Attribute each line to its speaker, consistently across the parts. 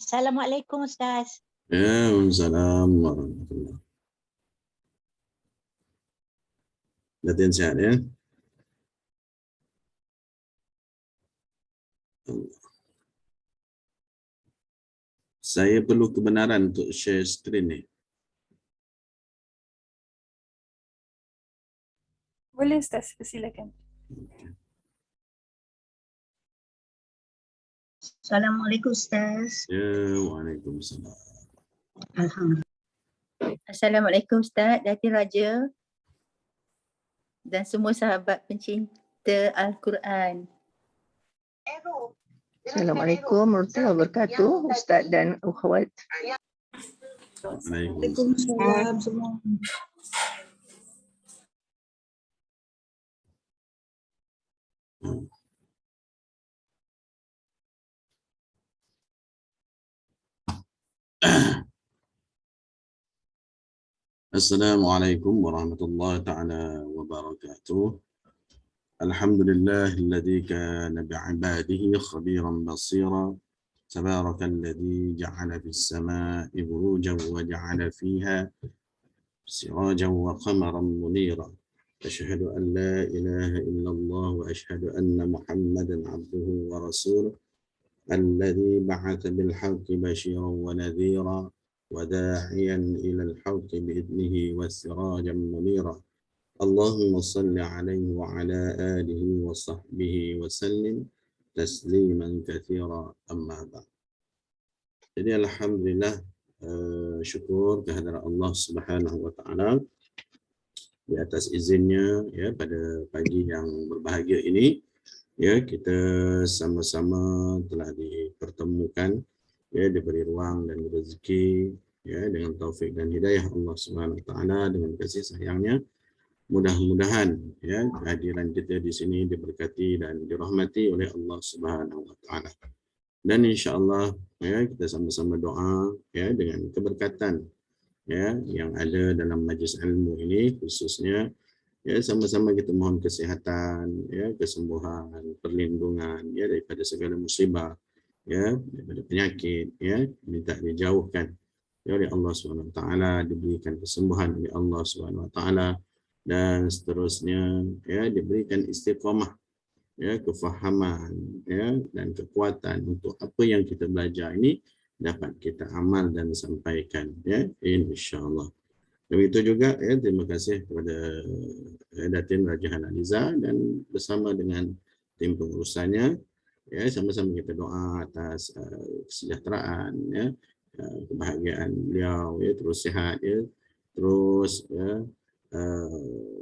Speaker 1: Assalamualaikum Ustaz.
Speaker 2: Waalaikumsalam warahmatullahi. Latihan sehat ya. Saya perlu kebenaran untuk share screen ni.
Speaker 3: Boleh Ustaz, silakan.
Speaker 4: Assalamualaikum Ustaz.
Speaker 2: Ya, waalaikumsalam.
Speaker 4: Alhamdulillah.
Speaker 5: Assalamualaikum Ustaz, Datin Raja dan semua sahabat pencinta Al-Quran.
Speaker 6: Assalamualaikum warahmatullahi wabarakatuh, Ustaz dan akhwat.
Speaker 4: Waalaikumsalam semua.
Speaker 2: Assalamualaikum warahmatullahi ta'ala wabarakatuh. Alhamdulillah alladhi kana bi'ibadihi khabiran basira. Tabarakalladhi ja'ala fis sama'i burujan wa ja'ala fiha sirajan wa qamaran munira. Ashhadu an la ilaha illallah wa ashhadu anna Muhammadan abduhu wa rasuluh. Alladhi ba'atha bil haqqi bashiran wa nadhira. وداعيا إلى الحق بإذنه وسراجا منيرا اللهم صل عليه وعلى آله وصحبه وسلم تسليما كثيرا أما بعد. Jadi alhamdulillah syukur kehadirat Allah Subhanahu wa taala di atas izinnya ya pada pagi yang berbahagia ini ya kita sama-sama telah dipertemukan ya diberi ruang dan rezeki ya dengan taufik dan hidayah Allah Subhanahu wa taala dengan kasih sayangnya. Mudah-mudahan ya kehadiran kita di sini diberkati dan dirahmati oleh Allah Subhanahu wa taala. Dan insya-Allah ya kita sama-sama doa ya dengan keberkatan ya yang ada dalam majlis ilmu ini, khususnya ya sama-sama kita mohon kesihatan ya, kesembuhan, perlindungan ya daripada segala musibah ya, daripada penyakit ya, minta dijauhkan ya oleh Allah Subhanahu wa taala, diberikan kesembuhan oleh Allah Subhanahu wa taala, dan seterusnya ya diberikan istiqamah ya, kefahaman ya dan kekuatan untuk apa yang kita belajar ini dapat kita amal dan sampaikan ya, insyaallah. Begitu juga ya, terima kasih kepada Datin Raja Hanaliza dan bersama dengan tim pengurusannya ya, sama-sama kita doa atas kesejahteraan ya, kebahagiaan beliau ya, terus sihat ya, terus ya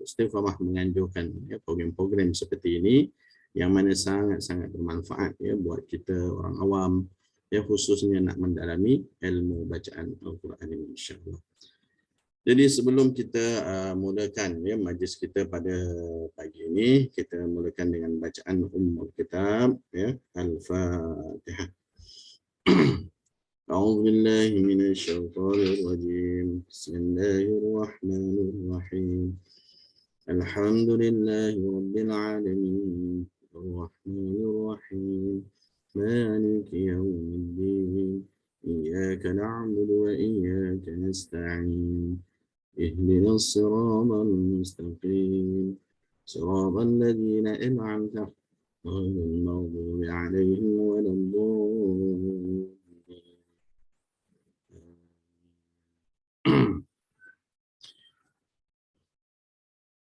Speaker 2: istiqamah menganjurkan ya, program-program seperti ini yang mana sangat-sangat bermanfaat ya buat kita orang awam ya, khususnya nak mendalami ilmu bacaan Al-Quran ini insya-Allah. Jadi sebelum kita mulakan ya majlis kita pada pagi ini, kita mulakan dengan bacaan Ummul Kitab ya, Al-Fatihah. A'udzu billahi minasy syaithanir rajim. Bismillahirrahmanirrahim. Alhamdulillahi rabbil alamin. Arrahmanir rahim. Maliki yaumiddin. Iyyaka na'budu wa iyyaka nasta'in. اهدنا الصراط المستقيم صراط الذين أنعمت غير المغضوب عليهم ولا الضالين.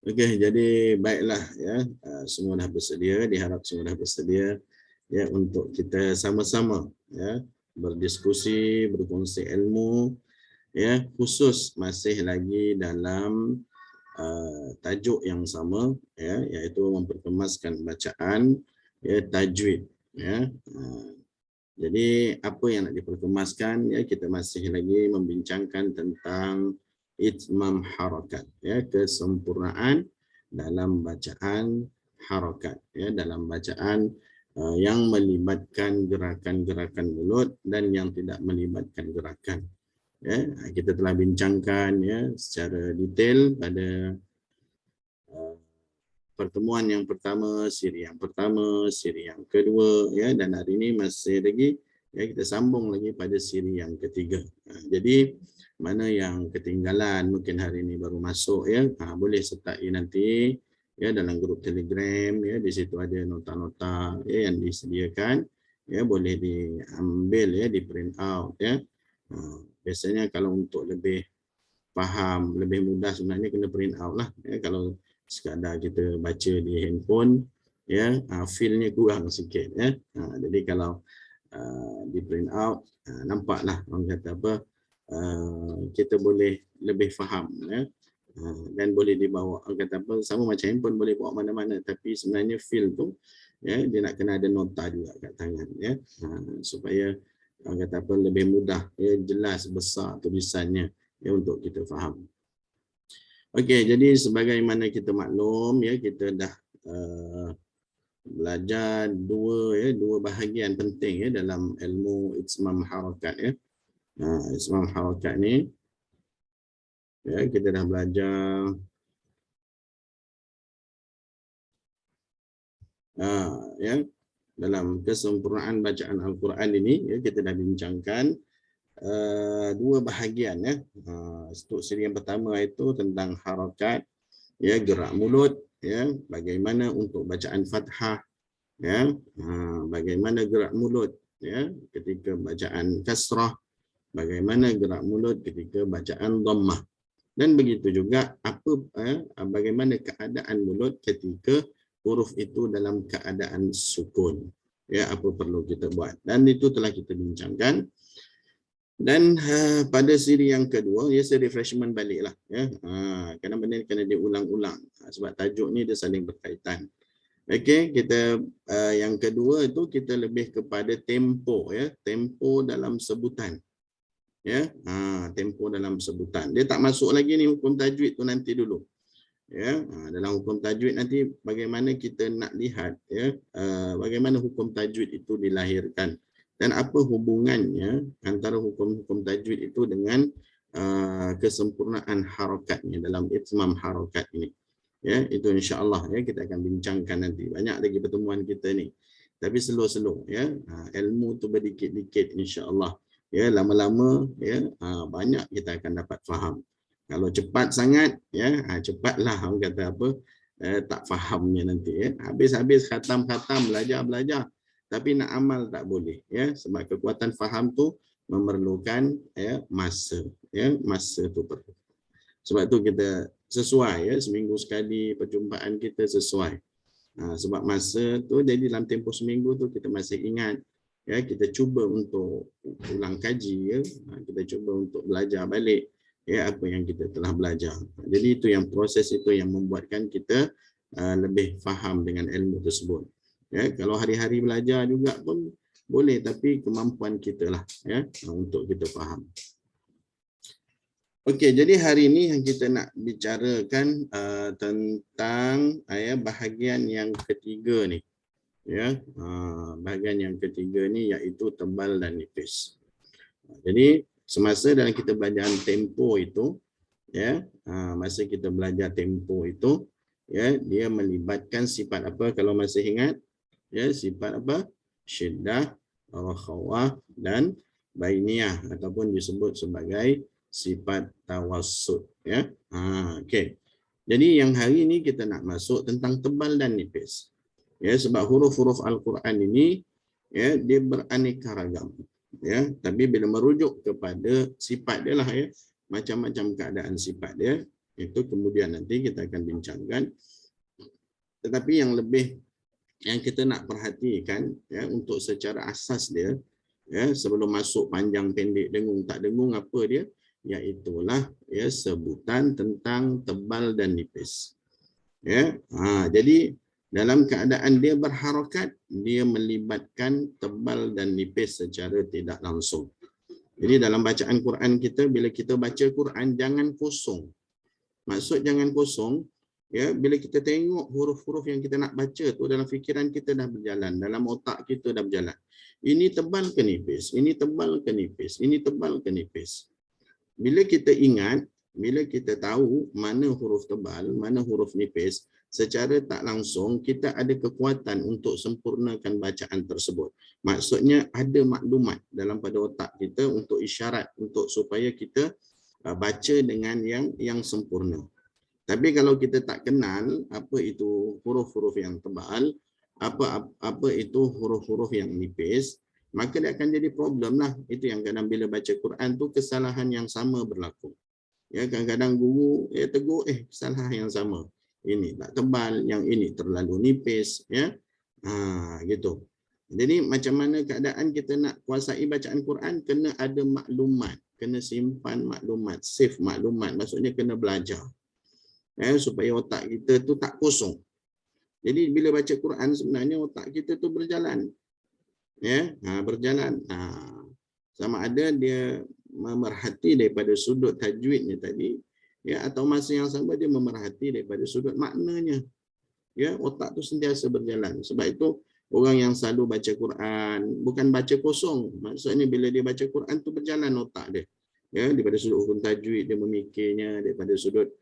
Speaker 2: Okey, jadi baiklah ya, semua dah bersedia, diharap semua dah bersedia ya untuk kita sama-sama ya berdiskusi, berkongsi ilmu ya, khusus masih lagi dalam tajuk yang sama ya, iaitu memperkemaskan bacaan ya, tajwid ya. Jadi apa yang nak diperkemaskan ya, kita masih lagi membincangkan tentang itmam harakat ya, kesempurnaan dalam bacaan harakat ya, dalam bacaan yang melibatkan gerakan-gerakan mulut dan yang tidak melibatkan gerakan. Ya, kita telah bincangkan ya secara detail pada pertemuan yang pertama, siri yang pertama, siri yang kedua ya, dan hari ini masih lagi Ya, kita sambung lagi pada siri yang ketiga. Jadi mana yang ketinggalan mungkin hari ini baru masuk ya, boleh sertai nanti ya dalam grup Telegram ya, di situ ada nota-nota ya yang disediakan ya, boleh diambil ya, di print out ya. Biasanya kalau untuk lebih faham, lebih mudah sebenarnya kena print out lah ya. Kalau sekadar kita baca di handphone ya, feel-nya kurang sikit ya. Jadi kalau di print out, nampaklah orang kata apa, kita boleh lebih faham ya. Dan boleh dibawa, orang kata apa, sama macam handphone boleh bawa mana-mana, tapi sebenarnya feel tu ya, dia nak kena ada nota juga kat tangan ya, supaya orang kata apa, lebih mudah ya, jelas besar tulisannya ya, untuk kita faham. Okey, jadi sebagaimana kita maklum ya, kita dah belajar dua bahagian penting ya dalam ilmu itsmam harakat ya. Itsmam harakat ni ya, kita dah belajar ya, dalam kesempurnaan bacaan Al-Quran ini ya, kita dah bincangkan dua bahagian ya. Untuk siri yang pertama itu tentang harakat ya, gerak mulut ya, bagaimana untuk bacaan fathah ya, bagaimana gerak mulut ya ketika bacaan kasrah, bagaimana gerak mulut ketika bacaan dhammah, dan begitu juga bagaimana keadaan mulut ketika huruf itu dalam keadaan sukun ya, apa perlu kita buat, dan itu telah kita bincangkan. Dan pada siri yang kedua ya, saya refreshment baliklah ya, kerana benda ni kena diulang-ulang sebab tajuk ni dia saling berkaitan. Okey, kita yang kedua itu kita lebih kepada tempo ya, tempo dalam sebutan ya, tempo dalam sebutan. Dia tak masuk lagi ni hukum tajwid tu, nanti dulu ya. Dalam hukum tajwid nanti bagaimana kita nak lihat ya, bagaimana hukum tajwid itu dilahirkan dan apa hubungannya antara hukum-hukum tajwid itu dengan kesempurnaan harakatnya dalam itsmam harakat ini ya. Itu insya-Allah ya, kita akan bincangkan nanti. Banyak lagi pertemuan kita ni, tapi slow-slow ya, ilmu tu berdikit-dikit insya-Allah ya. Lama-lama ya, banyak kita akan dapat faham. Kalau cepat sangat ya, cepatlah orang kata apa, tak fahamnya nanti ya. Habis-habis khatam-khatam, belajar-belajar, tapi nak amal tak boleh ya, sebab kekuatan faham tu memerlukan ya masa ya, masa tu perlu. Sebab tu kita sesuai ya, seminggu sekali perjumpaan kita sesuai. Sebab masa tu, jadi dalam tempoh seminggu tu kita masih ingat ya, kita cuba untuk ulang kaji ya, kita cuba untuk belajar balik ya apa yang kita telah belajar. Jadi itu yang proses itu yang membuatkan kita lebih faham dengan ilmu tersebut. Ya, kalau hari-hari belajar juga pun boleh, tapi kemampuan kita lah ya untuk kita faham. Okey, jadi hari ini yang kita nak bicarakan tentang bahagian yang ketiga ni ya. Bahagian yang ketiga ni iaitu tebal dan nipis. Jadi semasa dalam kita belajar tempo itu ya, masa kita belajar tempo itu ya, dia melibatkan sifat apa kalau masih ingat ya, sifat apa? Syiddah, rakhawah dan bainiyah, ataupun disebut sebagai sifat tawassut ya. Okey. Jadi yang hari ini kita nak masuk tentang tebal dan nipis. Ya, sebab huruf-huruf Al-Quran ini ya, dia beraneka ragam ya, tapi bila merujuk kepada sifat dia lah ya, macam-macam keadaan sifat dia, itu kemudian nanti kita akan bincangkan. Tetapi yang lebih yang kita nak perhatikan ya, untuk secara asas dia ya, sebelum masuk panjang pendek dengung tak dengung apa dia, iaitulah ya sebutan tentang tebal dan nipis ya. Jadi dalam keadaan dia berharakat, dia melibatkan tebal dan nipis secara tidak langsung. Jadi dalam bacaan Quran kita, bila kita baca Quran jangan kosong. Maksud jangan kosong ya, bila kita tengok huruf-huruf yang kita nak baca tu, dalam fikiran kita dah berjalan, dalam otak kita dah berjalan. Ini tebal ke nipis, ini tebal ke nipis, ini tebal ke nipis. Bila kita ingat, bila kita tahu mana huruf tebal, mana huruf nipis, secara tak langsung kita ada kekuatan untuk sempurnakan bacaan tersebut. Maksudnya ada maklumat dalam pada otak kita untuk isyarat untuk supaya kita baca dengan yang sempurna. Tapi kalau kita tak kenal apa itu huruf-huruf yang tebal, apa itu huruf-huruf yang nipis, maka dia akan jadi problem lah. Itu yang kadang bila baca Quran tu kesalahan yang sama berlaku. Ya, kadang-kadang guru tegur kesalahan yang sama. Ini tak tebal, yang ini terlalu nipis, ya. Gitu. Jadi macam mana keadaan kita nak kuasai bacaan Quran, kena ada maklumat, kena simpan maklumat, save maklumat, maksudnya kena belajar. Supaya otak kita tu tak kosong. Jadi bila baca Quran sebenarnya otak kita tu berjalan. Ya, berjalan. Sama ada dia memerhati daripada sudut tajwidnya tadi, ya, atau masa yang sama dia memerhati daripada sudut maknanya. Ya, otak tu sentiasa berjalan. Sebab itu orang yang selalu baca Quran bukan baca kosong. Maksudnya bila dia baca Quran tu berjalan otak dia. Ya, daripada sudut hukum tajwid dia memikirnya, daripada sudut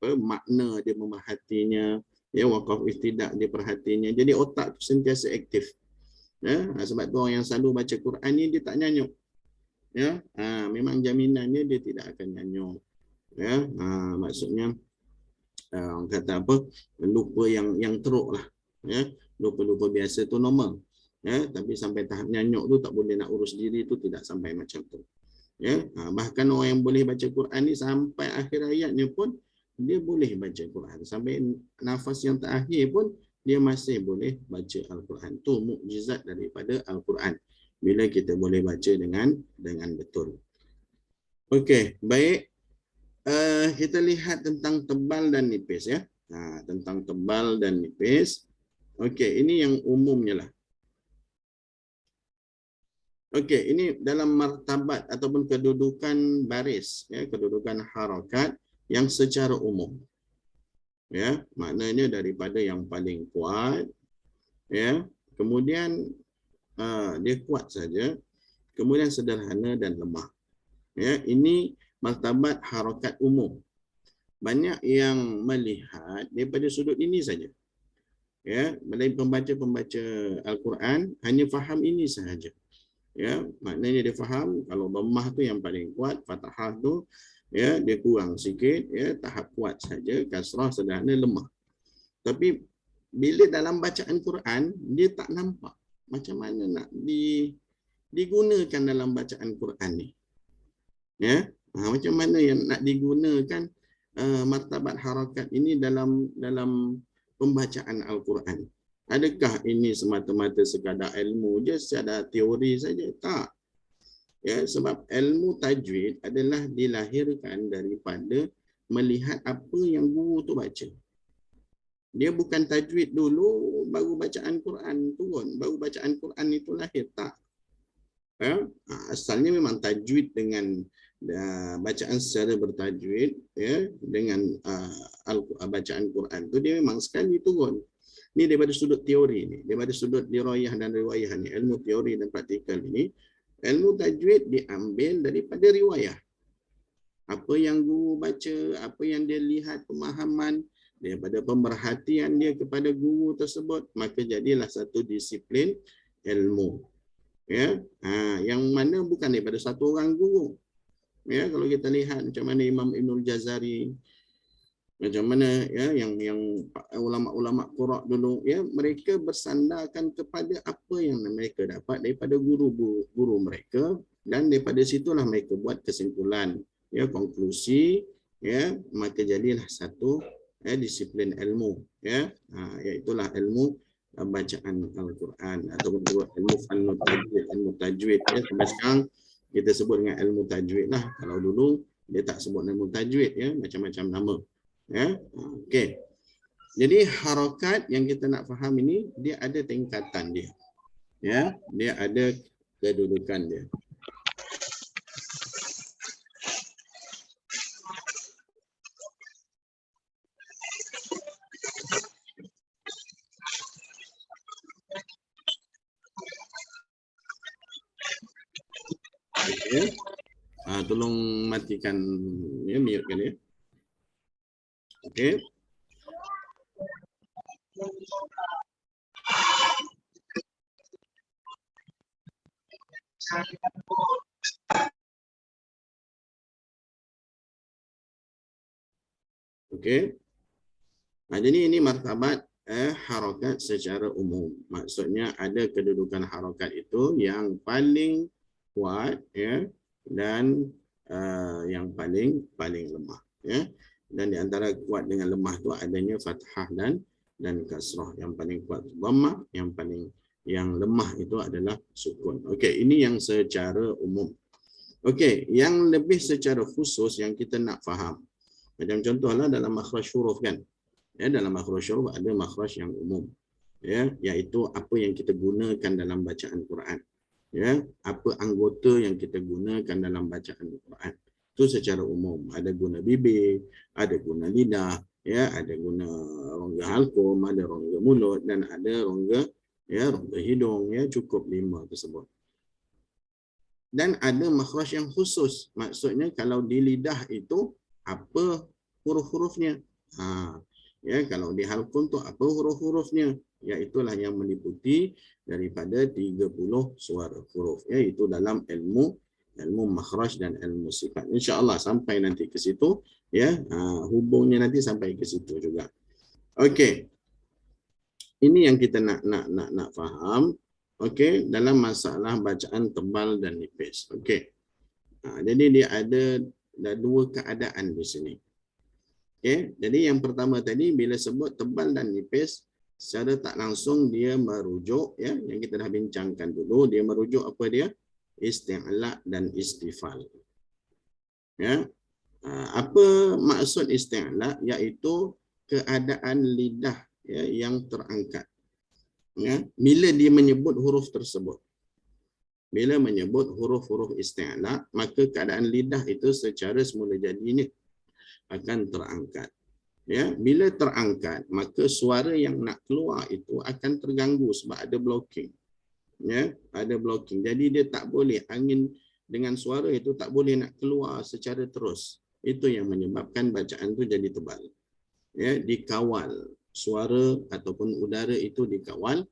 Speaker 2: makna dia memerhatinya, ya, waqaf istidak dia perhatinya. Jadi otak tu sentiasa aktif. Ya, sebab tu orang yang selalu baca Quran ni dia tak nyanyuk. Ya, memang jaminannya dia tidak akan nyanyuk. Ya, maksudnya orang kata apa, lupa yang teruk lah. Ya, lupa-lupa biasa tu normal. Ya, tapi sampai tahap nyanyuk tu tak boleh nak urus diri tu, tidak sampai macam tu. Ya, bahkan orang yang boleh baca Quran ni sampai akhir ayatnya pun dia boleh baca Quran, sampai nafas yang terakhir pun dia masih boleh baca Al-Quran. Tu mukjizat daripada Al-Quran bila kita boleh baca dengan betul. Okey, baik. Kita lihat tentang tebal dan nipis, ya. Tentang tebal dan nipis. Okey, ini yang umumnya lah. Okey, ini dalam martabat ataupun kedudukan baris, ya, kedudukan harakat yang secara umum. Ya, maknanya daripada yang paling kuat, ya, kemudian dia kuat saja, kemudian sederhana dan lemah. Ya, ini martabat harakat umum. Banyak yang melihat daripada sudut ini saja. Ya, mulai pembaca Al-Quran hanya faham ini sahaja. Ya, maknanya dia faham kalau dhammah tu yang paling kuat, fathah tu ya dia kurang sikit, ya, tahap kuat saja, kasrah sederhana lemah. Tapi bila dalam bacaan Quran dia tak nampak macam mana nak digunakan dalam bacaan Quran ni. Ya, macam mana yang nak digunakan martabat harakat ini dalam pembacaan Al-Quran. Adakah ini semata-mata sekadar ilmu je, sekadar teori saja? Tak. Ya, sebab ilmu tajwid adalah dilahirkan daripada melihat apa yang guru tu baca. Dia bukan tajwid dulu baru bacaan Quran turun, baru bacaan Quran itu lahir, tak. Ya, asalnya memang tajwid dengan bacaan secara bertajwid, ya, dengan bacaan Quran tu dia memang sekali turun. Ini daripada sudut teori ni, daripada sudut dirayah dan riwayah ni, ilmu teori dan praktikal ini. Ilmu tajwid diambil daripada riwayah. Apa yang guru baca, apa yang dia lihat pemahaman, daripada pemerhatian dia kepada guru tersebut, maka jadilah satu disiplin ilmu. Ya, yang mana bukan daripada satu orang guru. Ya, kalau kita lihat macam mana Imam Ibnul Jazari, macam mana ya yang ulama-ulama qura dulu, ya, mereka bersandarkan kepada apa yang mereka dapat daripada guru mereka, dan daripada situlah mereka buat kesimpulan, ya, konklusi, ya, maka jadilah satu disiplin ilmu, ya, iaitulah ilmu bacaan Al-Quran ataupun ilmu tajwid, ya. Sampai sekarang kita sebut dengan ilmu tajwid lah. Kalau dulu dia tak sebut ilmu tajwid, ya, macam-macam nama. Ya, okey. Jadi harakat yang kita nak faham ini dia ada tingkatan dia. Ya, dia ada kedudukan dia. Okey. Tolong matikan ya, mute kan ya. Okey. Okey. Jadi ini martabat harakat secara umum. Maksudnya ada kedudukan harakat itu yang paling kuat, ya, dan yang paling lemah, ya. Dan di antara kuat dengan lemah itu adanya fathah dan kasrah. Yang paling kuat dhammah, yang lemah itu adalah sukun. Okey, ini yang secara umum. Okey, yang lebih secara khusus yang kita nak faham. Macam contohlah dalam makhraj huruf kan. Ya, dalam makhraj huruf ada makhraj yang umum. Ya, iaitu apa yang kita gunakan dalam bacaan Quran. Ya, apa anggota yang kita gunakan dalam bacaan Quran. Itu secara umum. Ada guna bibir, ada guna lidah, ya, ada guna rongga halkum, ada rongga mulut dan ada rongga hidung, ya, cukup 5 tersebut. Dan ada makhraj yang khusus. Maksudnya kalau di lidah itu apa huruf-hurufnya. Ya, kalau di halkum tu apa huruf-hurufnya. Iaitulah yang meliputi daripada 30 suara huruf. Ya, itu dalam ilmu makhraj dan ilmu sifat. InsyaAllah sampai nanti ke situ. Ya, hubungnya nanti sampai ke situ juga. Okey. Ini yang kita nak faham. Okey, dalam masalah bacaan tebal dan nipis. Okey. Jadi dia ada dua keadaan di sini. Okay. Jadi yang pertama tadi bila sebut tebal dan nipis, secara tak langsung dia merujuk, ya, yang kita dah bincangkan dulu, dia merujuk apa dia? Isti'la dan istifal. Ya. Apa maksud isti'la? Iaitu keadaan lidah, ya, yang terangkat. Ya. Bila dia menyebut huruf tersebut. Bila menyebut huruf-huruf isti'la, maka keadaan lidah itu secara semula jadinya akan terangkat. Ya, bila terangkat, maka suara yang nak keluar itu akan terganggu sebab ada blocking. Ya, ada blocking. Jadi dia tak boleh, angin dengan suara itu tak boleh nak keluar secara terus. Itu yang menyebabkan bacaan itu jadi tebal. Ya, dikawal. Suara ataupun udara itu dikawal.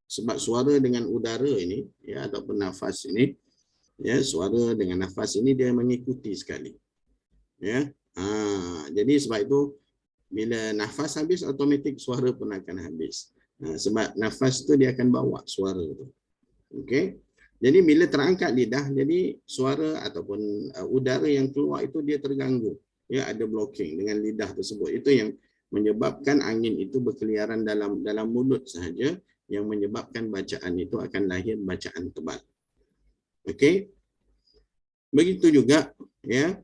Speaker 2: Sebab suara dengan udara ini, ya, ataupun nafas ini, ya, suara dengan nafas ini dia mengikuti sekali. Ya, jadi sebab itu bila nafas habis, automatik suara pun akan habis. Sebab nafas tu dia akan bawa suara tu. Okey. Jadi bila terangkat lidah, jadi suara ataupun udara yang keluar itu dia terganggu. Ya, ada blocking dengan lidah tersebut. Itu yang menyebabkan angin itu berkeliaran dalam mulut sahaja, yang menyebabkan bacaan itu akan lahir bacaan tebal. Okey. Begitu juga, ya,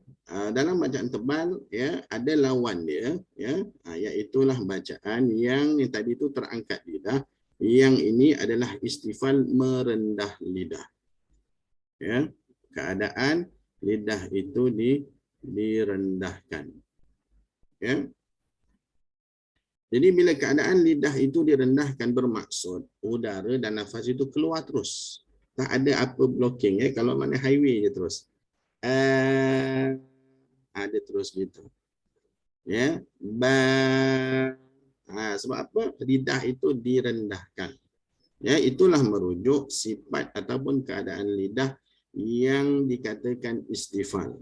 Speaker 2: dalam bacaan tebal, ya, ada lawan dia, ya, iaitulah bacaan yang tadi itu terangkat lidah, yang ini adalah istifal, merendah lidah. Ya, keadaan lidah itu direndahkan. Ya. Jadi bila keadaan lidah itu direndahkan, bermaksud udara dan nafas itu keluar terus. Tak ada apa blocking, ya. Kalau mana highway je terus. Ada terus gitu. Ya. Sebab apa? Lidah itu direndahkan. Ya, itulah merujuk sifat ataupun keadaan lidah yang dikatakan istifal.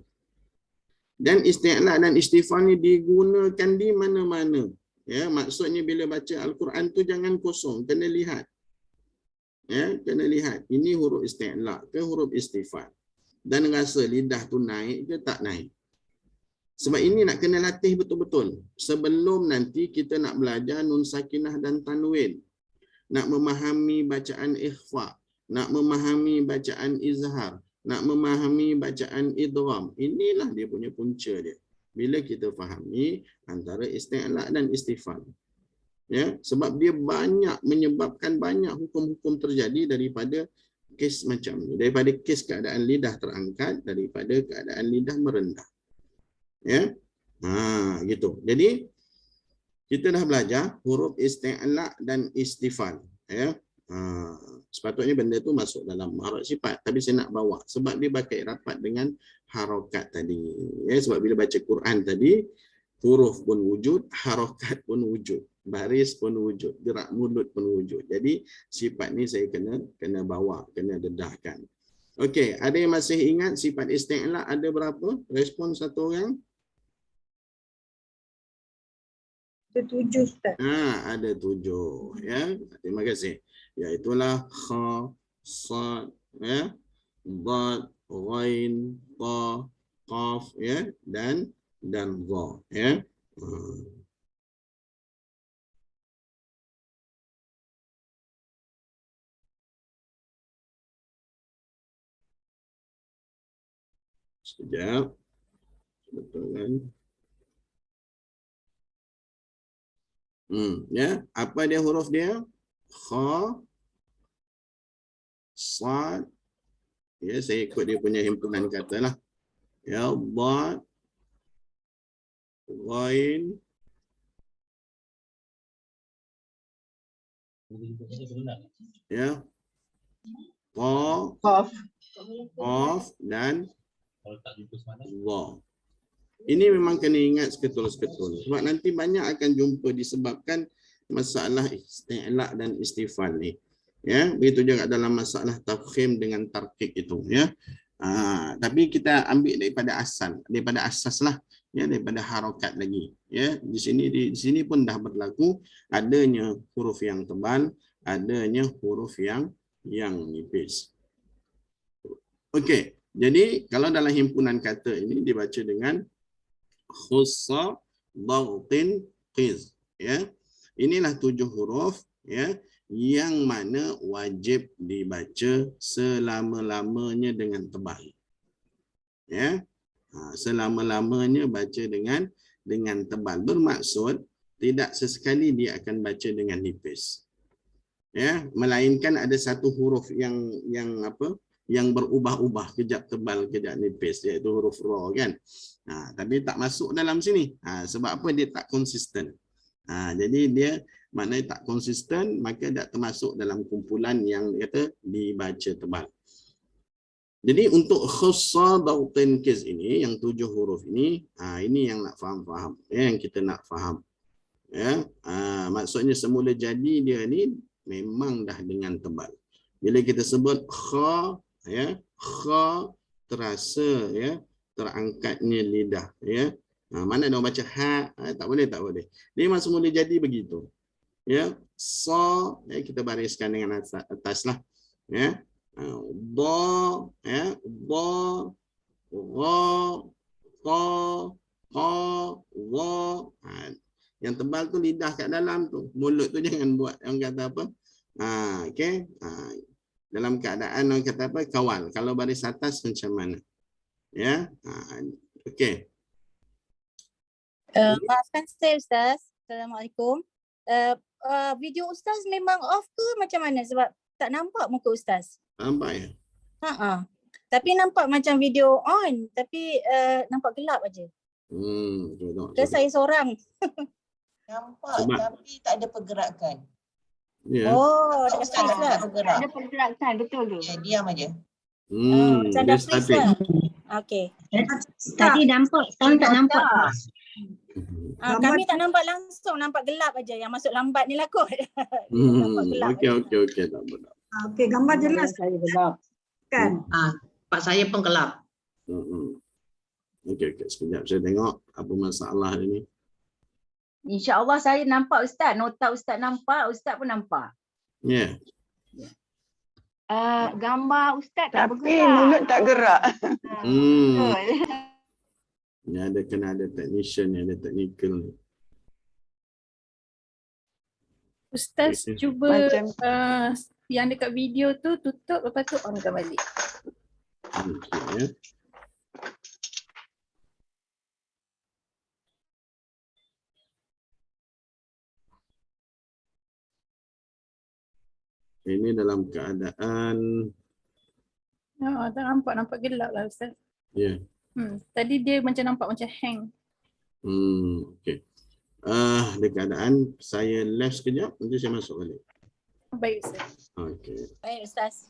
Speaker 2: Dan isti'la dan istifal ni digunakan di mana-mana. Ya, maksudnya bila baca Al-Quran tu jangan kosong, kena lihat. Ya, kena lihat. Ini huruf isti'la ke huruf istifal. Dan rasa lidah tu naik ke tak naik. Sebab ini nak kena latih betul-betul. Sebelum nanti kita nak belajar nun sakinah dan tanwin. Nak memahami bacaan ikhfa. Nak memahami bacaan izhar. Nak memahami bacaan idgham. Inilah dia punya punca dia. Bila kita fahami antara isti'la dan istifal. Ya, sebab dia banyak menyebabkan banyak hukum-hukum terjadi daripada kes macam ni, daripada kes keadaan lidah terangkat, daripada keadaan lidah merendah. Ya. Gitu. Jadi kita dah belajar huruf isti'la dan istifal, ya. Sepatutnya benda tu masuk dalam harakat sifat, tapi saya nak bawa sebab dia berkait rapat dengan harakat tadi. Ya, sebab bila baca Quran tadi, huruf pun wujud, harakat pun wujud. baris pun wujud, gerak mulut pun wujud. Jadi sifat ni saya kena bawa, kena dedahkan. Okey, ada yang masih ingat sifat isti'la ada berapa? Respon satu orang.
Speaker 4: Ada 7 Ustaz.
Speaker 2: Ada 7 ya. Terima kasih. Iaitulah kha, sad ya, dad, ghain, ta, qaf ya dan dha ya. Sekejap. Betul kan? Ya, apa dia huruf dia? Kha, sad. Ya, saya ikut dia punya himpunan kata lah. Ya, dad, ghain, ya, ta, qaf dan dha. Ini memang kena ingat seketul-seketul. Sebab nanti banyak akan jumpa disebabkan masalah isti'la dan istifal ni. Ya, begitu juga dalam masalah tafkhim dengan tarkik itu ya. Tapi kita ambil daripada asas lah ya, daripada harakat lagi ya. Di sini pun dah berlaku adanya huruf yang tebal, adanya huruf yang nipis. Okey, jadi kalau dalam himpunan kata ini dibaca dengan khussa dhaghtin qiz ya. Inilah 7 huruf ya yang mana wajib dibaca selama-lamanya dengan tebal. Ya. Selama-lamanya baca dengan tebal. Bermaksud tidak sesekali dia akan baca dengan nipis. Ya, melainkan ada satu huruf yang berubah-ubah, kejap tebal, kejap nipis, iaitu huruf ra kan. Tapi tak masuk dalam sini. Sebab apa? Dia tak konsisten. Jadi dia maknanya tak konsisten, maka tak termasuk dalam kumpulan yang kata dibaca tebal. Jadi untuk khussa dhaghtin qiz ini, yang 7 huruf ini, ini yang nak faham, yang kita nak faham. Ya, maksudnya semula jadi dia ni memang dah dengan tebal. Bila kita sebut kha, ya, kha terasa ya terangkatnya lidah ya. Mana dia baca ha, tak boleh. Dia memang semula jadi begitu. Ya, sa ya, kita bariskan dengan atas lah. Ya. Ba ya, ba, ra, ta, qa, wa. Yang tebal tu lidah kat dalam tu. Mulut tu jangan buat yang kata apa? Okey. Dalam keadaan orang kata apa? Kawal. Kalau baris atas macam mana? Ya. Okey.
Speaker 1: Maafkan saya Ustaz. Assalamualaikum. Video Ustaz memang off ke macam mana? Sebab tak nampak muka Ustaz.
Speaker 2: Nampak ya?
Speaker 1: Tapi nampak macam video on. Tapi nampak gelap aja. Ke saya seorang.
Speaker 7: Nampak tapi tak ada pergerakan.
Speaker 2: Ya.
Speaker 1: Oh, ada
Speaker 7: Ustaz
Speaker 1: freeze lah.
Speaker 7: tak bergerak.
Speaker 6: Ada pergerakan, betul tu.
Speaker 7: Ya, diam aja.
Speaker 1: Macam
Speaker 2: Dia
Speaker 1: dah freeze
Speaker 2: statik.
Speaker 1: lah. Okey.
Speaker 4: Tadi nampak, sekarang tak nampak.
Speaker 1: Kami tak nampak langsung. Nampak gelap aja. Yang masuk lambat ni lah kot. Nampak gelap.
Speaker 2: Okey, tak apa.
Speaker 8: Okey, gambar jelas
Speaker 6: Saya gelap.
Speaker 8: kan?
Speaker 7: Pak saya pun gelap.
Speaker 2: Okey, sekejap saya tengok apa masalah ini.
Speaker 6: InsyaAllah saya nampak Ustaz. Nota Ustaz nampak, Ustaz pun nampak.
Speaker 2: Ya.
Speaker 6: Gambar Ustaz tak
Speaker 9: Tapi
Speaker 6: bergerak.
Speaker 9: mulut tak gerak.
Speaker 6: Betul.
Speaker 2: Ni kena ada technician, ada technical ni.
Speaker 3: Ustaz
Speaker 2: Okey.
Speaker 3: cuba
Speaker 9: Macam
Speaker 3: yang dekat video tu tutup, lepas tu onkan balik.
Speaker 2: Okey ya. Ini dalam keadaan
Speaker 3: Tak nampak gelap lah Ustaz.
Speaker 2: ya.
Speaker 3: Tadi dia macam nampak macam hang.
Speaker 2: Okey. Di keadaan saya left sekejap, nanti saya masuk balik.
Speaker 3: Baik Ustaz.
Speaker 2: Okey.
Speaker 1: Baik Ustaz.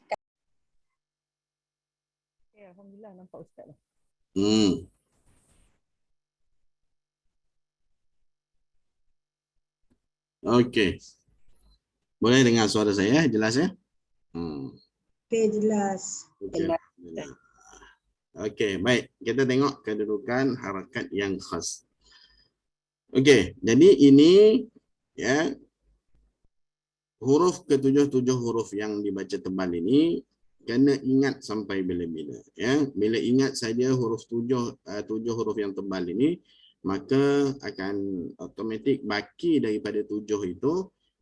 Speaker 3: Alhamdulillah nampak Ustaz lah.
Speaker 2: Okey. Boleh dengar suara saya jelas ya?
Speaker 8: Okey, jelas.
Speaker 2: Okey. Okey, baik. Kita tengok kedudukan harakat yang khas. Okey, jadi ini ya huruf ketujuh huruf yang dibaca tebal ini kena ingat sampai bila-bila ya. Bila ingat saja huruf tujuh huruf yang tebal ini, maka akan automatik baki daripada tujuh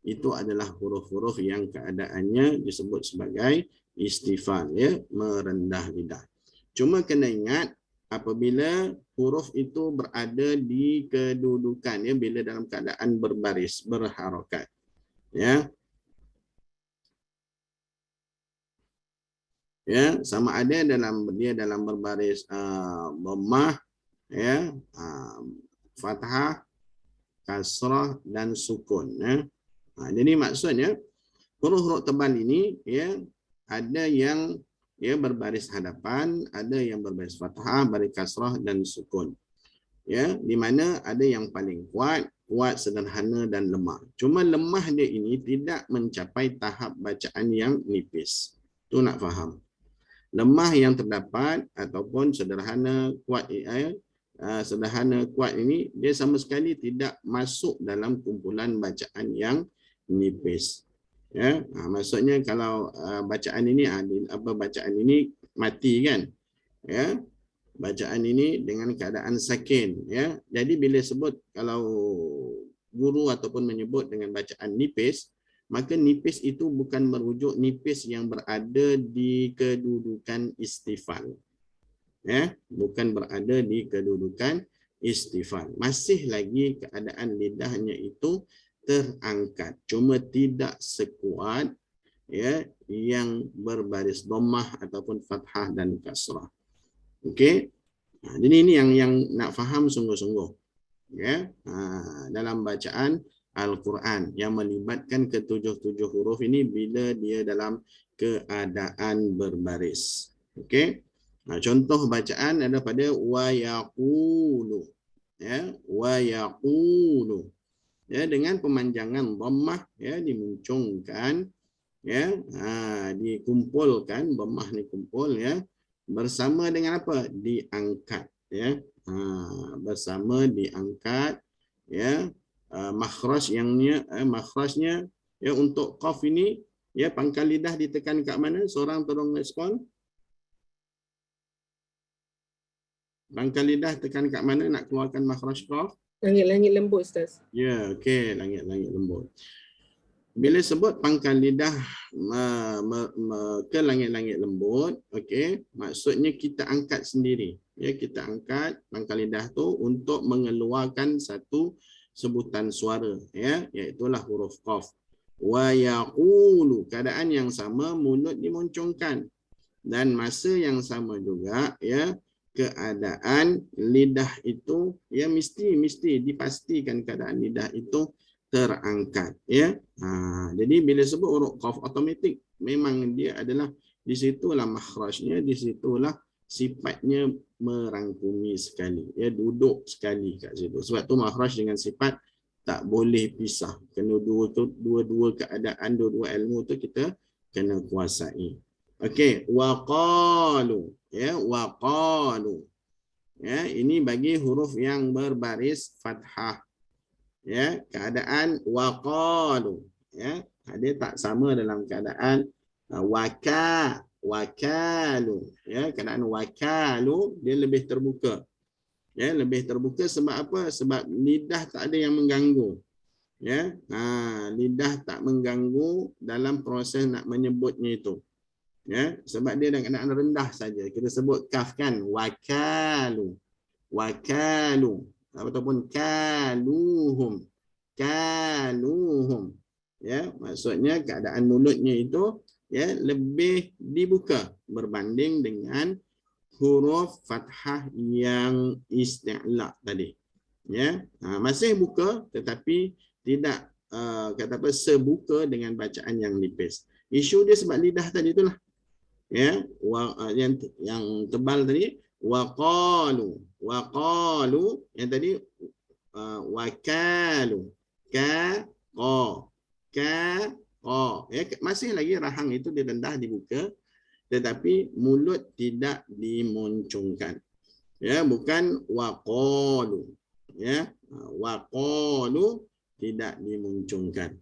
Speaker 2: itu adalah huruf-huruf yang keadaannya disebut sebagai istifal ya, merendah lidah. Cuma kena ingat apabila huruf itu berada di kedudukan ya, bila dalam keadaan berbaris, berharakat ya. Ya, sama ada dalam berbaris dhammah ya, fathah, kasrah dan sukun ya. Jadi maksudnya huruf-huruf tebal ini ya ada yang ya berbaris hadapan, ada yang berbaris fathah, baris kasrah dan sukun. Ya, di mana ada yang paling kuat, sederhana dan lemah. Cuma lemah dia ini tidak mencapai tahap bacaan yang nipis. Tu nak faham. Lemah yang terdapat ataupun sederhana kuat sederhana kuat ini dia sama sekali tidak masuk dalam kumpulan bacaan yang nipis. Ya, maksudnya kalau bacaan ini bacaan ini mati kan? Ya. Bacaan ini dengan keadaan sakin ya. Jadi bila sebut kalau guru ataupun menyebut dengan bacaan nipis, maka nipis itu bukan merujuk nipis yang berada di kedudukan istifal. Ya, bukan berada di kedudukan istifal. Masih lagi keadaan lidahnya itu terangkat. Cuma tidak sekuat ya yang berbaris dhammah ataupun fathah dan kasrah. Okey. Jadi ini yang nak faham sungguh-sungguh. Ya. Dalam bacaan Al-Quran yang melibatkan ketujuh huruf ini bila dia dalam keadaan berbaris. Okey. Contoh bacaan ada pada wa yaqulu. Ya, wa yaqulu. Ya, dengan pemanjangan dhammah ya dimuncungkan ya, dikumpulkan, dhammah ni kumpul ya, bersama dengan apa? Diangkat ya. Bersama diangkat ya. Makhrajnya ya untuk qaf ini ya, pangkal lidah ditekan kat mana? Seorang tolong respon. Pangkal lidah tekan kat mana nak keluarkan makhraj qaf?
Speaker 3: Langit-langit lembut, Ustaz.
Speaker 2: Ya, okey, langit-langit lembut. Bila sebut pangkal lidah ke langit-langit lembut, okey, maksudnya kita angkat sendiri. Ya, kita angkat pangkal lidah tu untuk mengeluarkan satu sebutan suara ya, iaitulah huruf qaf. Wa yaqulu, keadaan yang sama mulut dimuncungkan dan masa yang sama juga ya, keadaan lidah itu ya mesti dipastikan keadaan lidah itu terangkat ya. Jadi bila sebut huruf qaf automatik memang dia adalah di situlah makhrajnya, di situlah sifatnya merangkumi sekali ya, duduk sekali kat situ. Sebab tu makhraj dengan sifat tak boleh pisah. Kena dua-dua keadaan, dua-dua ilmu tu kita kena kuasai. Okey, waqalu ya, waqalu. Ya, ini bagi huruf yang berbaris fathah. Ya, keadaan waqalu ya, dia tak sama dalam keadaan wakalu ya. Keadaan wakalu dia lebih terbuka ya, lebih terbuka. Sebab apa? Sebab lidah tak ada yang mengganggu ya. Lidah tak mengganggu dalam proses nak menyebutnya itu ya, sebab dia dalam keadaan rendah saja. Kita sebut kaf kan, wakalu ataupun kaluhum ya, maksudnya keadaan mulutnya itu ya lebih dibuka berbanding dengan huruf fathah yang isti'la tadi ya. Masih buka tetapi tidak kata apa sebuka dengan bacaan yang nipis. Isu dia sebab lidah tadi itulah ya, yang tebal tadi waqalu yang tadi wakalu qa, ka, qa. Ya, masih lagi rahang itu direndah dibuka, tetapi mulut tidak dimuncungkan. Ya, bukan waqalu. Ya, waqalu tidak dimuncungkan.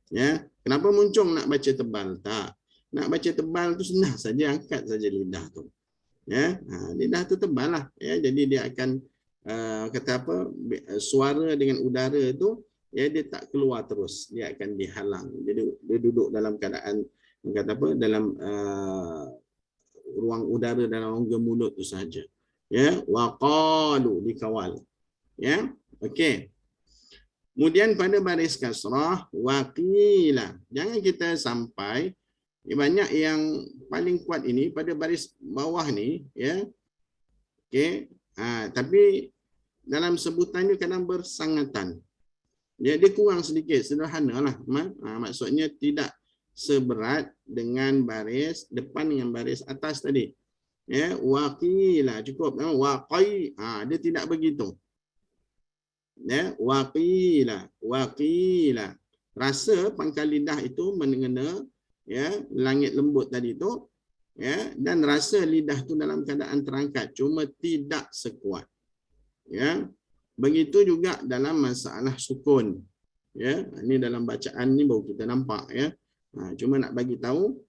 Speaker 2: Ya, kenapa muncung nak baca tebal? Tak. Nak baca tebal tu senang saja, angkat saja lidah tu. Ya, lidah tu tebal lah. Ya, jadi dia akan kata apa, suara dengan udara tu, ya, dia tak keluar terus, dia akan dihalang. Jadi dia duduk dalam keadaan kata apa, dalam ruang udara dalam rongga mulut tu saja. Ya, waqalu, dikawal. Ya, okey. Kemudian pada baris kasrah, waqila. Jangan kita sampai, banyak yang paling kuat ini pada baris bawah ni, ya. Okey. Tapi dalam sebutannya kadang bersangatan. Dia kurang sedikit, sederhanalah. Maksudnya tidak seberat dengan baris depan dengan baris atas tadi. Ya, waqila cukup. Waqai, dia tidak begitu. Ya, waqila, waqila. Rasa pangkal lidah itu mengena, ya, langit lembut tadi tu, ya, dan rasa lidah tu dalam keadaan terangkat, cuma tidak sekuat. Ya, begitu juga dalam masalah sukun. Ya, ini dalam bacaan ni baru kita nampak, ya. Cuma nak bagi tahu,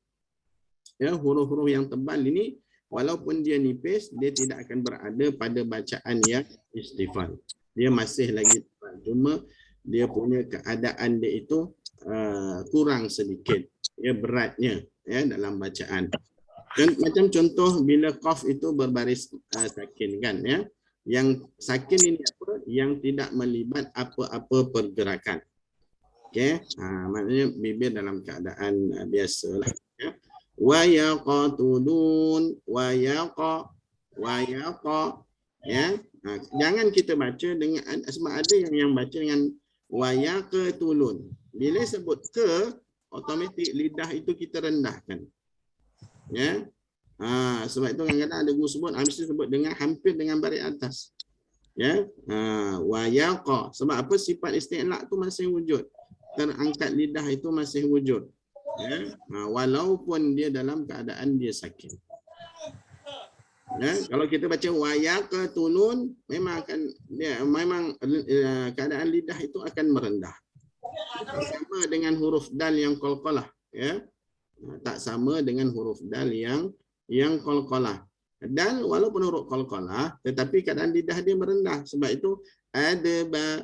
Speaker 2: ya, huruf-huruf yang tebal ini walaupun dia nipis, dia tidak akan berada pada bacaan yang istifal. Dia masih lagi tebal. Cuma dia punya keadaan dia itu kurang sedikit, ya, beratnya, ya, dalam bacaan. Dan macam contoh bila qaf itu berbaris sakin, kan, ya. Yang sakin ini apa? Yang tidak melibat apa-apa pergerakan. Okey, maknanya bibir dalam keadaan biasalah, ya. Wa yaqatulun, wa yaqa, ya. Jangan kita baca dengan, sebab ada yang baca dengan wa yaqatulun. Bila sebut ke, automatik lidah itu kita rendahkan. Ya. Sebab itu kadang-kadang ada guru sebut, mesti sebut dengan hampir dengan baris atas. Ya. Wa yaqa. Sebab apa? Sifat isti'la tu masih wujud. Terangkat lidah itu masih wujud. Ya. Walaupun dia dalam keadaan dia sakit. Ya, kalau kita baca wa yaqatulun, memang akan keadaan lidah itu akan merendah. Tak sama dengan huruf dal yang qalqalah, ya. Tak sama dengan huruf dal yang qalqalah. Dal walaupun huruf qalqalah, tetapi keadaan lidah dia merendah. Sebab itu ada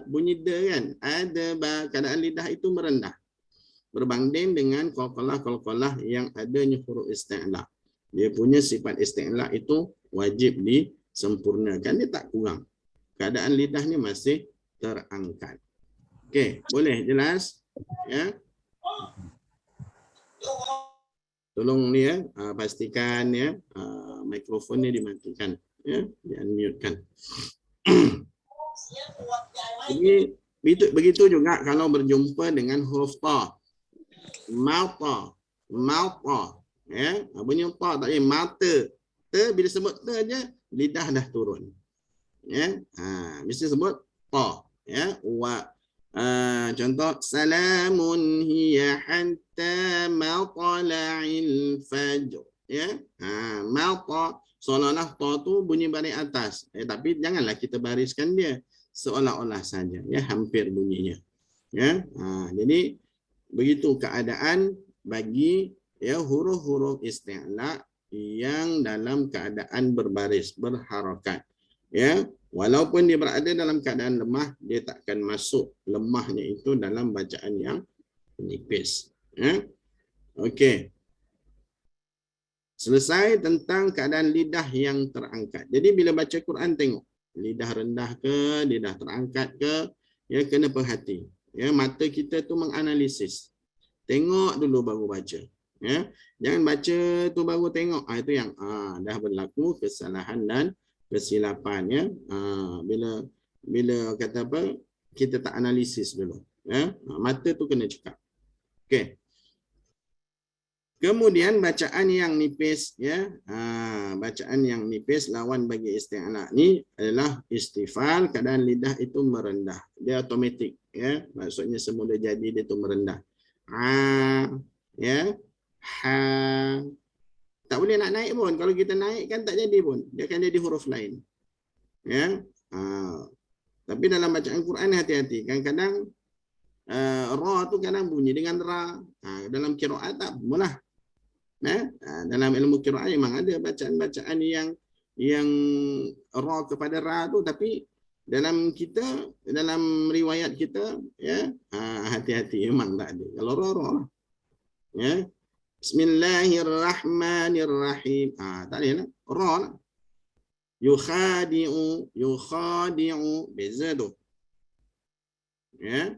Speaker 2: bunyi de, kan? Ada keadaan lidah itu merendah. Berbanding dengan qalqalah yang adanya huruf isti'la. Dia punya sifat isti'la itu wajib disempurnakan, dia tak kurang. Keadaan lidah ni masih terangkat. Okey, boleh jelas? Ya. Tolong ni, ya, pastikan, ya, mikrofon ni dimatikan, ya, di-unmute-kan. Jadi begitu juga kalau berjumpa dengan huruf ta. Mata, ya, bunyi ta tak boleh, mata. Ta bila sebut ta aja, lidah dah turun. Ya, mesti sebut ta, ya. Contoh salamun hiya hatta matla'il fajr, ya. Mata seolah-olah ta tu bunyi baris atas, tapi janganlah kita bariskan dia seolah-olah saja, ya, hampir bunyinya, ya. Jadi begitu keadaan bagi, ya, huruf-huruf isti'la yang dalam keadaan berbaris, berharakat, ya. Walaupun dia berada dalam keadaan lemah, dia tak akan masuk lemahnya itu dalam bacaan yang nipis, ya. Okey. Selesai tentang keadaan lidah yang terangkat. Jadi bila baca Quran, tengok lidah rendah ke, lidah terangkat ke, ya, kena perhati. Ya, mata kita tu menganalisis. Tengok dulu baru baca. Ya, jangan baca tu baru tengok. Itu yang dah berlaku kesalahan dan kesilapan, ya. Bila kata apa, kita tak analisis dulu, ya. Mata tu kena cekap. Okey. Kemudian bacaan yang nipis, ya, bacaan yang nipis lawan bagi isti'la ni adalah istifal, keadaan lidah itu merendah, dia otomatik, ya, maksudnya semula jadi dia itu merendah. Ya, ha, tak boleh nak naik pun, kalau kita naik kan tak jadi pun, dia akan jadi huruf lain, ya. Tapi dalam bacaan Quran hati-hati, kadang-kadang ra tu kadang bunyi dengan ra, dalam qiraat tak mulah. Dalam ilmu qiraat memang ada bacaan-bacaan yang ra kepada ra tu, tapi dalam kita, dalam riwayat kita, ya, hati-hati, memang tak ada. Kalau ra lah, ya, Bismillahirrahmanirrahim, tak boleh lah, ra lah. Yukhadi'u, beza tu, ya.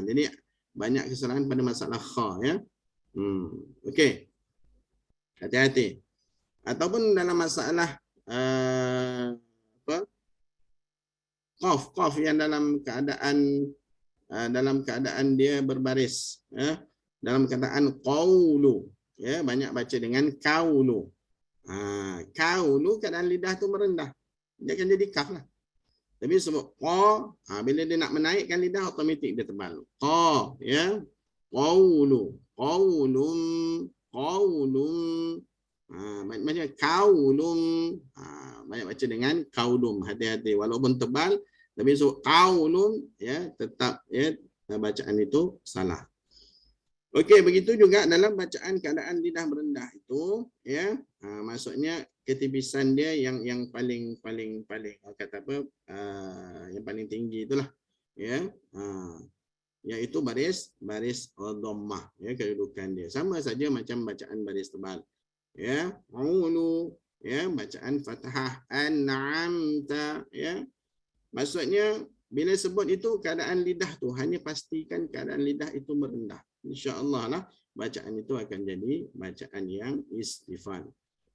Speaker 2: Jadi banyak kesalahan pada masalah kha, ya. Okey, hati-hati. Ataupun dalam masalah qaf yang dalam keadaan dia berbaris, ya. Dalam keadaan qaulu, ya, banyak baca dengan qaulu. Qaulu keadaan lidah tu merendah, dia akan jadi kaf lah. Tapi sebut qa, bila dia nak menaikkan lidah otomatik dia tebal. Qa, ya. Qaulu, qaulum. Macam kaulum, banyak baca dengan kaulum, hati-hati walaupun tebal, tapi sebut kaulum, ya, tetap, ya, bacaan itu salah. Okey, begitu juga dalam bacaan keadaan lidah merendah itu, ya, maksudnya ketipisan dia yang paling kata apa, yang paling tinggi itulah, ya, iaitu baris dhammah, ya, kedudukan dia sama saja macam bacaan baris tebal, ya. Ulu, ya, bacaan fathah, an'amta, ya, maksudnya bila sebut itu keadaan lidah tu, hanya pastikan keadaan lidah itu merendah, insya-Allah lah bacaan itu akan jadi bacaan yang istifal,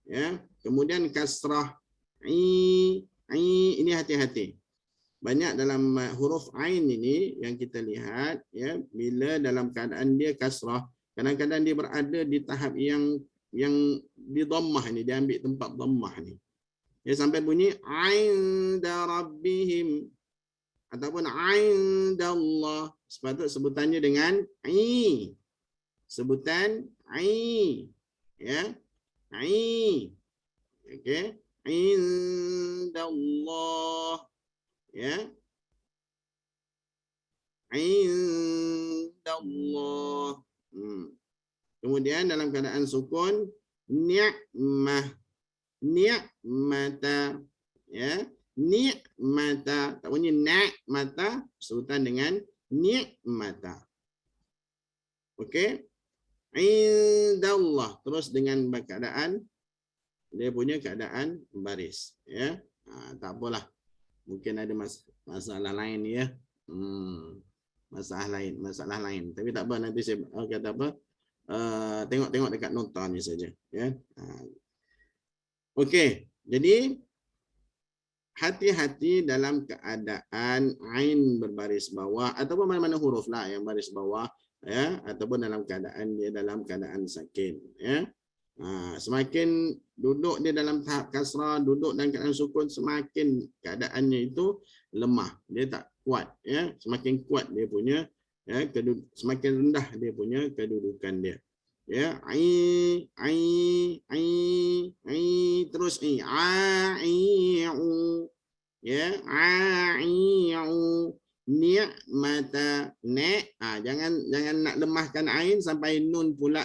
Speaker 2: ya. Kemudian kasrah, ini hati-hati. Banyak dalam huruf ain ini yang kita lihat, ya, bila dalam keadaan dia kasrah, kadang-kadang dia berada di tahap yang di dhammah ni, dia ambil tempat dhammah ni, ya, sampai bunyi inda rabbihim ataupun indallah. Sepatutnya sebutannya dengan i. Sebutan i, ya. I. Okey. Indallah, ya. Indallah. Kemudian dalam keadaan sukun, ni'mah, ni'mata, ya. Ni'mata, tak bunyi ni'mata, sebutan dengan ni'mata. Okey. Indallah, terus dengan keadaan dia punya keadaan baris, ya. Tak apalah, mungkin ada masalah lain, ya. Masalah lain, tapi tak apa, nanti saya kata apa, tengok dekat nota ni saja, ya. Okey, jadi hati-hati dalam keadaan ain berbaris bawah ataupun mana-mana huruf lah yang baris bawah, ya, ataupun dalam keadaan dia dalam keadaan sakin, ya. Semakin duduk dia dalam tahap kasrah, duduk dalam keadaan sukun, semakin keadaannya itu lemah, dia tak kuat, ya. Semakin kuat dia punya, ya, semakin rendah dia punya kedudukan dia, ya. Terus ya, ni'mata, jangan nak lemahkan ain sampai nun pula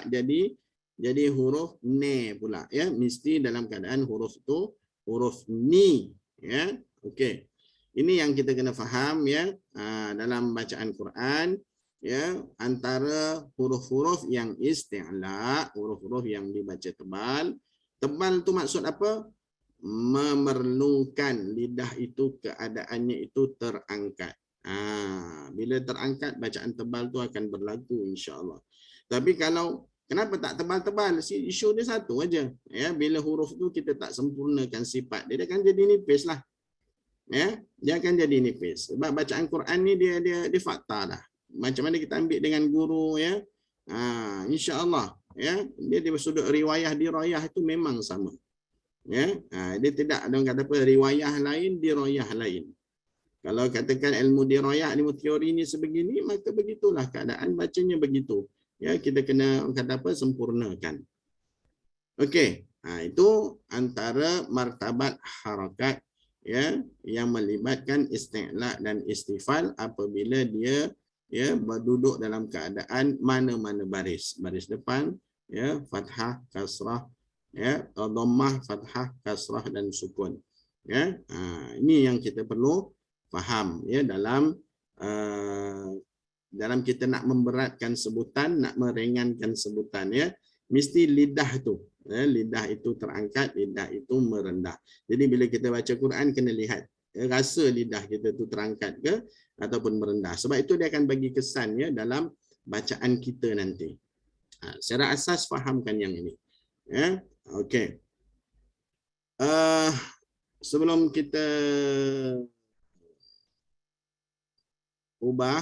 Speaker 2: jadi huruf ne pula, ya. Mesti dalam keadaan huruf itu huruf ni, ya. Okey, ini yang kita kena faham, ya, dalam bacaan Quran, ya, antara huruf-huruf yang isti'la, huruf-huruf yang dibaca tebal. Tebal tu maksud apa? Memerlukan lidah itu keadaannya itu terangkat. Bila terangkat, bacaan tebal tu akan berlaku, insya-Allah. Tapi kalau kenapa tak tebal-tebal? Isu dia satu aja, ya. Bila huruf tu kita tak sempurnakan sifat, dia akan jadi nipis lah, ya. Dia akan jadi nipis. Sebab bacaan Quran ni dia fakta dah. Macam mana kita ambil dengan guru, ya. Insya-Allah, ya, dia di sudut riwayah dirayah itu memang sama. Ya, dia tidak ada orang kata apa riwayah lain dirayah lain. Kalau katakan ilmu dirayah, ilmu teori ni sebegini, maka begitulah keadaan bacanya begitu. Ya, kita kena orang kata apa sempurnakan. Okey, itu antara martabat harakat ya yang melibatkan isti'la dan istifal apabila dia ya berduduk dalam keadaan mana-mana baris. Baris depan ya fathah, kasrah, ya dhammah, fathah, kasrah dan sukun. Ya, ini yang kita perlu faham ya dalam kita nak memberatkan sebutan, nak meringankan sebutan ya, mesti lidah tu ya, lidah itu terangkat, lidah itu merendah. Jadi bila kita baca Quran kena lihat ya, rasa lidah kita tu terangkat ke ataupun merendah. Sebab itu dia akan bagi kesan ya dalam bacaan kita nanti. Secara asas fahamkan yang ini. Ya, okey. Sebelum kita ubah,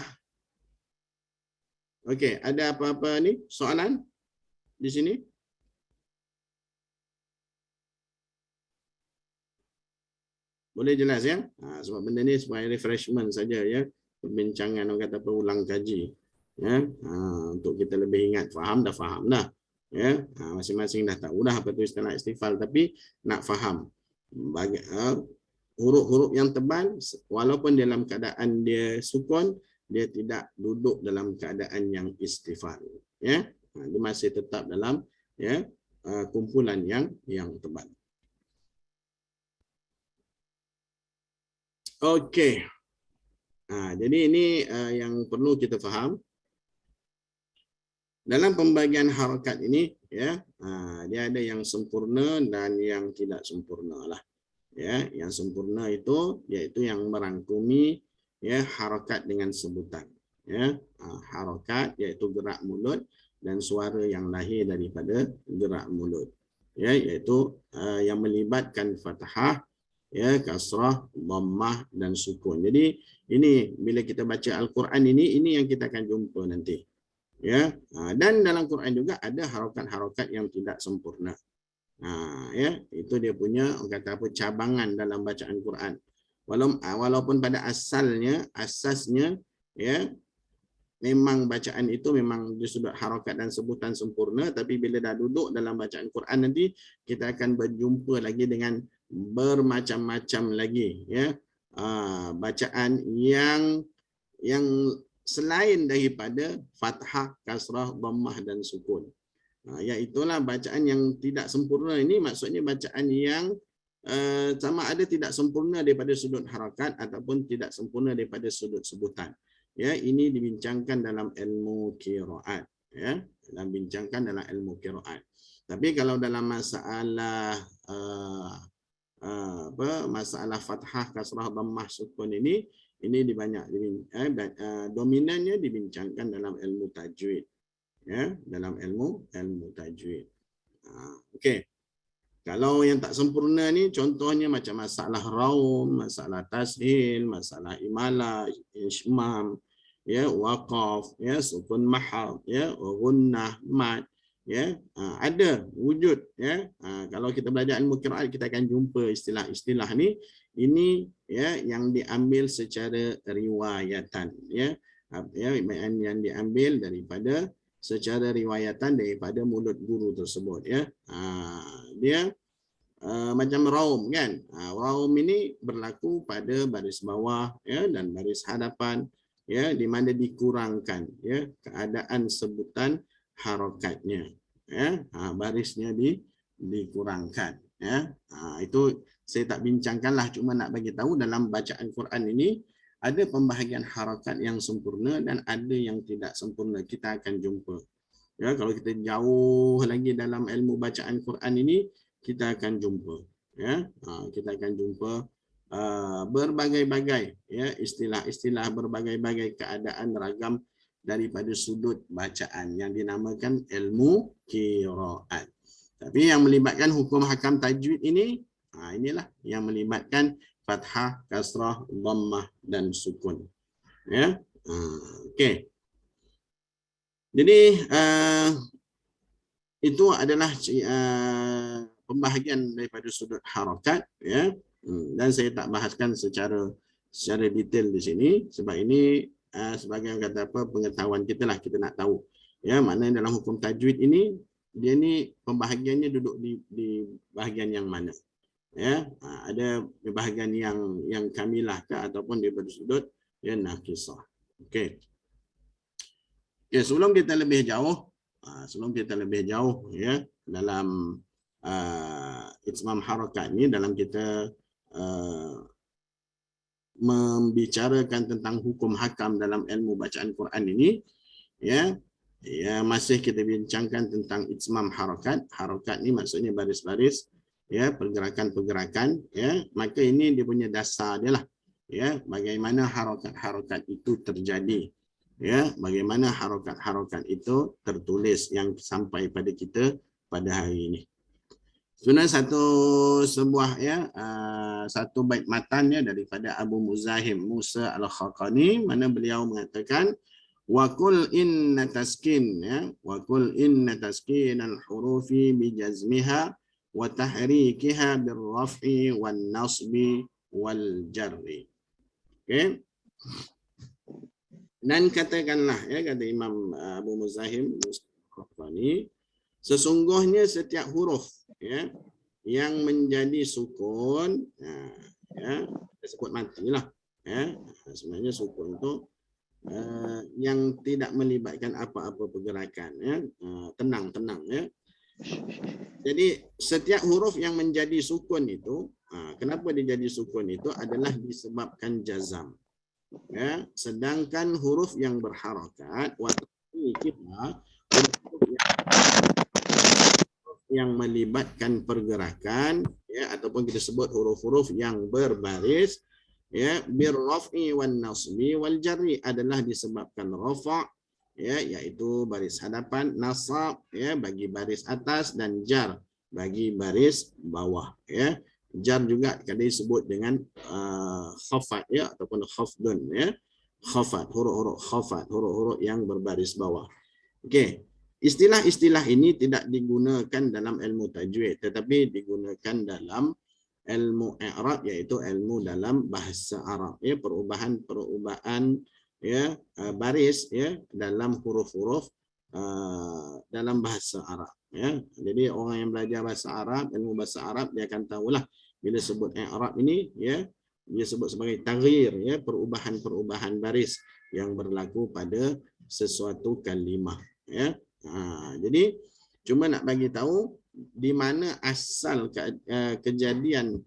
Speaker 2: okey, ada apa-apa ni soalan di sini? Boleh jelas ya? Sebab benda ni supaya refreshment saja ya, perbincangan orang kata apa ulang kaji ya, untuk kita lebih ingat. Faham dah ya, masing-masing dah tahu dah apa tu istilah istifal, tapi nak faham huruf-huruf yang tebal walaupun dalam keadaan dia sukun, dia tidak duduk dalam keadaan yang istifal ya, dia masih tetap dalam ya kumpulan yang tebal. Okey. Jadi ini yang perlu kita faham. Dalam pembagian harakat ini ya, dia ada yang sempurna dan yang tidak sempurna lah. Ya, yang sempurna itu yaitu yang merangkumi ya harakat dengan sebutan. Ya, harakat iaitu gerak mulut dan suara yang lahir daripada gerak mulut. Ya, iaitu yang melibatkan fathah, ya, kasrah, dhammah dan sukun. Jadi ini bila kita baca Al-Quran ini yang kita akan jumpa nanti. Ya, dan dalam Quran juga ada harakat-harakat yang tidak sempurna. Ya, itu dia punya orang kata apa cabangan dalam bacaan Quran. Walaupun pada asasnya ya memang bacaan itu memang di sudut harakat dan sebutan sempurna, tapi bila dah duduk dalam bacaan Quran nanti kita akan berjumpa lagi dengan bermacam-macam lagi ya bacaan yang selain daripada fathah, kasrah, dhammah dan sukun. Iaitulah bacaan yang tidak sempurna ini, maksudnya bacaan yang sama ada tidak sempurna daripada sudut harakat ataupun tidak sempurna daripada sudut sebutan. Ya, ini dibincangkan dalam ilmu qiraat ya, dalam ilmu qiraat. Tapi kalau dalam masalah masalah fathah, kasrah, dhammah, sukun ini dominannya dibincangkan dalam ilmu tajwid ya, dalam ilmu tajwid. Okey. Kalau yang tak sempurna ni contohnya macam masalah raum, masalah tashil, masalah imalah, ishmam, ya, waqaf, ya, sukun mahad, ya, gunnah, mad. Ya, ada wujud ya. Kalau kita belajar ilmu qiraat kita akan jumpa istilah-istilah ni. Ini ya yang diambil secara riwayatan ya. Yang diambil daripada secara riwayatan daripada mulut guru tersebut ya. Dia macam raum kan. Raum ini berlaku pada baris bawah ya dan baris hadapan ya, di mana dikurangkan ya keadaan sebutan harakatnya ya, barisnya dikurangkan ya. Itu saya tak bincangkanlah, cuma nak bagi tahu dalam bacaan Quran ini ada pembahagian harakat yang sempurna dan ada yang tidak sempurna. Kita akan jumpa ya, kalau kita jauh lagi dalam ilmu bacaan Quran ini kita akan jumpa ya, kita akan jumpa berbagai-bagai ya istilah-istilah, berbagai-bagai keadaan ragam daripada sudut bacaan yang dinamakan ilmu qiraat. Tapi yang melibatkan hukum hakam tajwid ini, inilah yang melibatkan fathah, kasrah, dhammah dan sukun. Ya. Okey. Jadi itu adalah pembahagian daripada sudut harakat, ya. Dan saya tak bahaskan secara detail di sini sebab ini sebagai yang kata apa, pengetahuan kita lah, kita nak tahu, ya, mana dalam hukum tajwid ini dia ni pembahagiannya duduk di bahagian yang mana, ya. Ada bahagian yang kamilah ke ataupun daripada sudut ya naqisah. Okey. Okay, sebelum kita lebih jauh ya dalam itmam harakat ni, dalam kita membicarakan tentang hukum hakam dalam ilmu bacaan Quran ini, ya masih kita bincangkan tentang itmam harakat. Harakat ni maksudnya baris-baris, ya, pergerakan-pergerakan, ya. Maka ini dia punya dasar dia lah, ya, bagaimana harakat-harakat itu terjadi, ya, bagaimana harakat-harakat itu tertulis yang sampai pada kita pada hari ini. Sebenarnya satu bait matannya daripada Abu Muzahim Musa Al-Khaqani, mana beliau mengatakan wa qul inna taskin, ya, wa qul inna taskin al-hurufi bi jazmiha wa tahrikiha bil raf'i wan nasbi wal jarri. Okey. Dan katakanlah, ya, kata Imam Abu Muzahim Al-Khaqani, sesungguhnya setiap huruf, ya, yang menjadi sukun, ya, disebut matilah, ya. Sebenarnya sukun itu yang tidak melibatkan apa-apa pergerakan, ya, tenang, ya. Jadi setiap huruf yang menjadi sukun itu, kenapa dia jadi sukun itu adalah disebabkan jazam. Ya, sedangkan huruf yang berharakat yang melibatkan pergerakan, ya, ataupun kita sebut huruf-huruf yang berbaris, ya, birraf'i wan nasbi wal jarri, adalah disebabkan rafa', ya, iaitu baris hadapan, nasab, ya, bagi baris atas, dan jar bagi baris bawah, ya. Jar juga kadang disebut dengan khafat, ya, ataupun khafdun, ya. Khafat, huruf-huruf khafat, huruf-huruf yang berbaris bawah. Okey. Istilah-istilah ini tidak digunakan dalam ilmu tajwid, tetapi digunakan dalam ilmu i'rab, iaitu ilmu dalam bahasa Arab, ya, perubahan ya, baris, ya, dalam huruf-huruf dalam bahasa Arab, ya. Jadi orang yang belajar bahasa Arab, ilmu bahasa Arab, dia akan tahulah bila sebut i'rab ini, ya, dia sebut sebagai taghyir, ya, perubahan baris yang berlaku pada sesuatu kalimah, ya. Jadi cuma nak bagi tahu di mana asal kejadian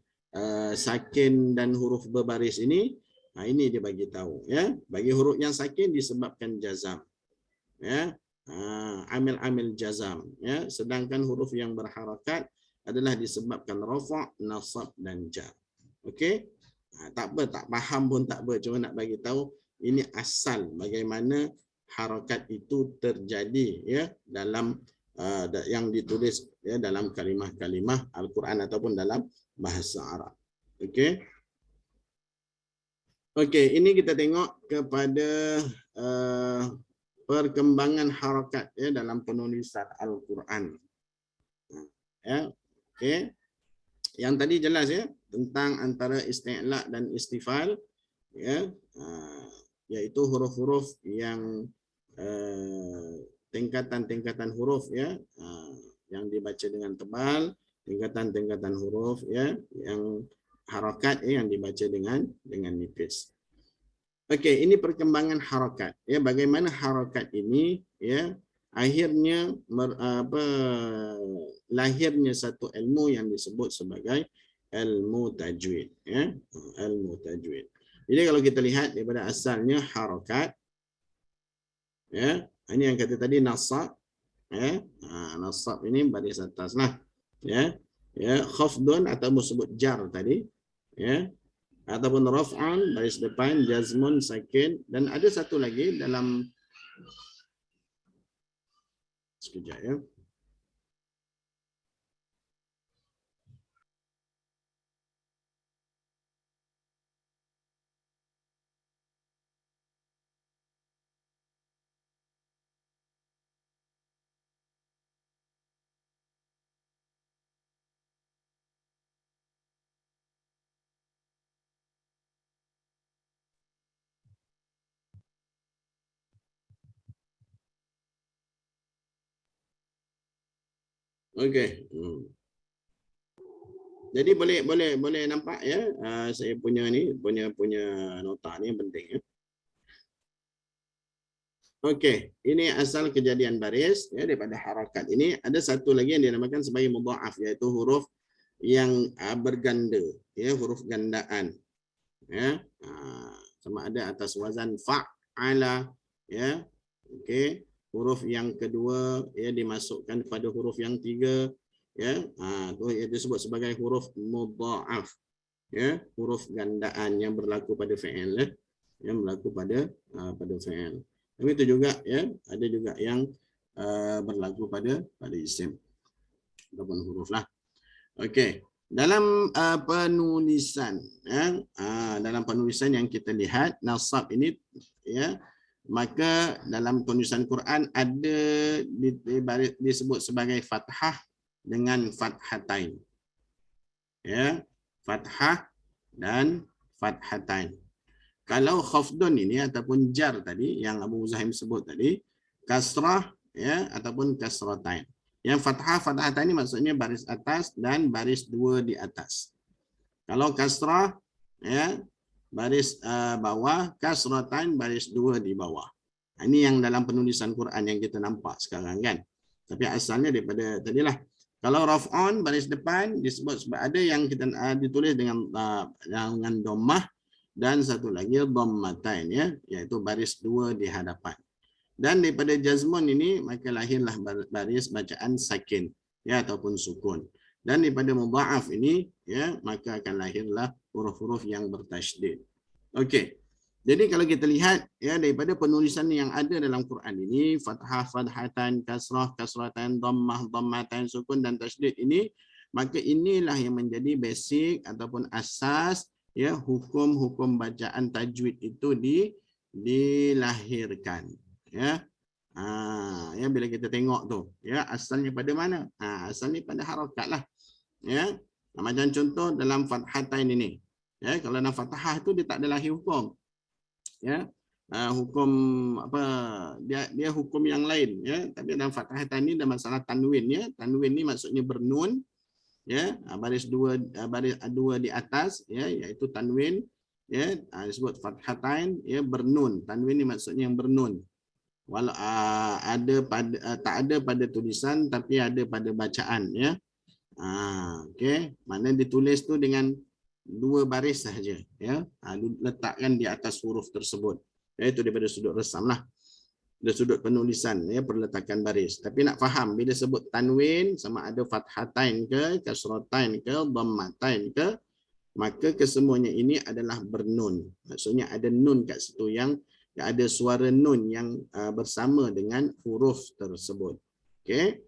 Speaker 2: sakin dan huruf berbaris ini. Ini dia bagi tahu, ya. Bagi huruf yang sakin disebabkan jazam, ya, amil-amil jazam, ya. Sedangkan huruf yang berharakat adalah disebabkan rafa', nasab dan jar. Okey? Tak apa, tak faham pun tak apa, cuma nak bagi tahu ini asal bagaimana harakat itu terjadi, ya, dalam yang ditulis, ya, dalam kalimah-kalimah Al-Quran ataupun dalam bahasa Arab. Okey. Okey, ini kita tengok kepada perkembangan harakat, ya, dalam penulisan Al-Quran. Ya, okey. Yang tadi jelas, ya, tentang antara isti'la dan istifal, ya, iaitu huruf-huruf yang tingkatan-tingkatan huruf, ya, yang dibaca dengan tebal, tingkatan-tingkatan huruf, ya, yang harakat, ya, yang dibaca dengan nipis. Okey, ini perkembangan harakat, ya, bagaimana harakat ini, ya, akhirnya lahirnya satu ilmu yang disebut sebagai ilmu tajwid, ya, ilmu tajwid. Jadi kalau kita lihat daripada asalnya harakat, ya, ini yang kata tadi nasab, ya, nasab ini baris atas lah, ya, khafdun atau sebut jar tadi, ya, ataupun raf'an baris depan, jazmun sakin, dan ada satu lagi dalam sekejap, ya. Okey. Jadi boleh nampak ya, saya punya ni punya nota ni yang penting ya. Okey, ini asal kejadian baris ya daripada harakat. Ini ada satu lagi yang dinamakan sebagai mudha'af, iaitu huruf yang berganda ya, huruf gandaan ya. Sama ada atas wazan fa'ala ya. Okey, huruf yang kedua ya dimasukkan kepada huruf yang tiga ya. Tu ia disebut sebagai huruf mudha'af ya, huruf gandaan yang berlaku pada fi'il ya, yang berlaku pada fi'il. Begitu juga ya, ada juga yang berlaku pada isim ataupun huruf lah. Okey, dalam penulisan ya, dalam penulisan yang kita lihat nasab ini ya, maka dalam penulisan Quran ada disebut sebagai fathah dengan fathatain. Ya, fathah dan fathatain. Kalau khafdun ini ataupun jar tadi yang Abu Zahim sebut tadi, kasrah ya ataupun kasratain. Yang fathatain ini maksudnya baris atas dan baris dua di atas. Kalau kasrah ya baris bawah, kasratain baris dua di bawah. Ini yang dalam penulisan Quran yang kita nampak sekarang kan. Tapi asalnya daripada tadilah. Kalau raf'on baris depan disebut sebab ada yang kita ditulis dengan dhammah dan satu lagi dhammatain ya, iaitu baris dua di hadapan. Dan daripada jazmun ini maka lahirlah baris bacaan sakin ya ataupun sukun. Dan daripada mudha'af ini ya maka akan lahirlah huruf-huruf yang bertasydid. Okey. Jadi kalau kita lihat ya daripada penulisan yang ada dalam Quran ini, fathah, fathatan, kasrah, kasratan, dhammah, dhammatain, sukun dan tasydid ini, maka inilah yang menjadi basic ataupun asas ya hukum-hukum bacaan tajwid itu dilahirkan ya. Ya bila kita tengok tu ya asalnya pada mana? Asalnya pada harakat lah ya. Macam contoh dalam fathatain ini ya, kalau dalam fathah tu dia tak ada lahir hukum ya. Hukum apa dia hukum yang lain ya, tapi dalam fathatain ini ada masalah tanwin ya. Tanwin ni maksudnya bernun ya, baris dua di atas ya, iaitu tanwin ya, disebut fathatain ya, bernun. Tanwin ni maksudnya yang bernun. Walau ada pada tak ada pada tulisan tapi ada pada bacaan ya. Okey, mana ditulis tu dengan dua baris sahaja ya. Letakkan di atas huruf tersebut. Itu daripada sudut resam lah. Dari sudut penulisan ya, perletakan baris. Tapi nak faham bila sebut tanwin sama ada fathatain ke, kasratain ke, dhammatain ke, maka kesemuanya ini adalah bernun. Maksudnya ada nun kat situ yang ada suara nun yang bersama dengan huruf tersebut. Okey.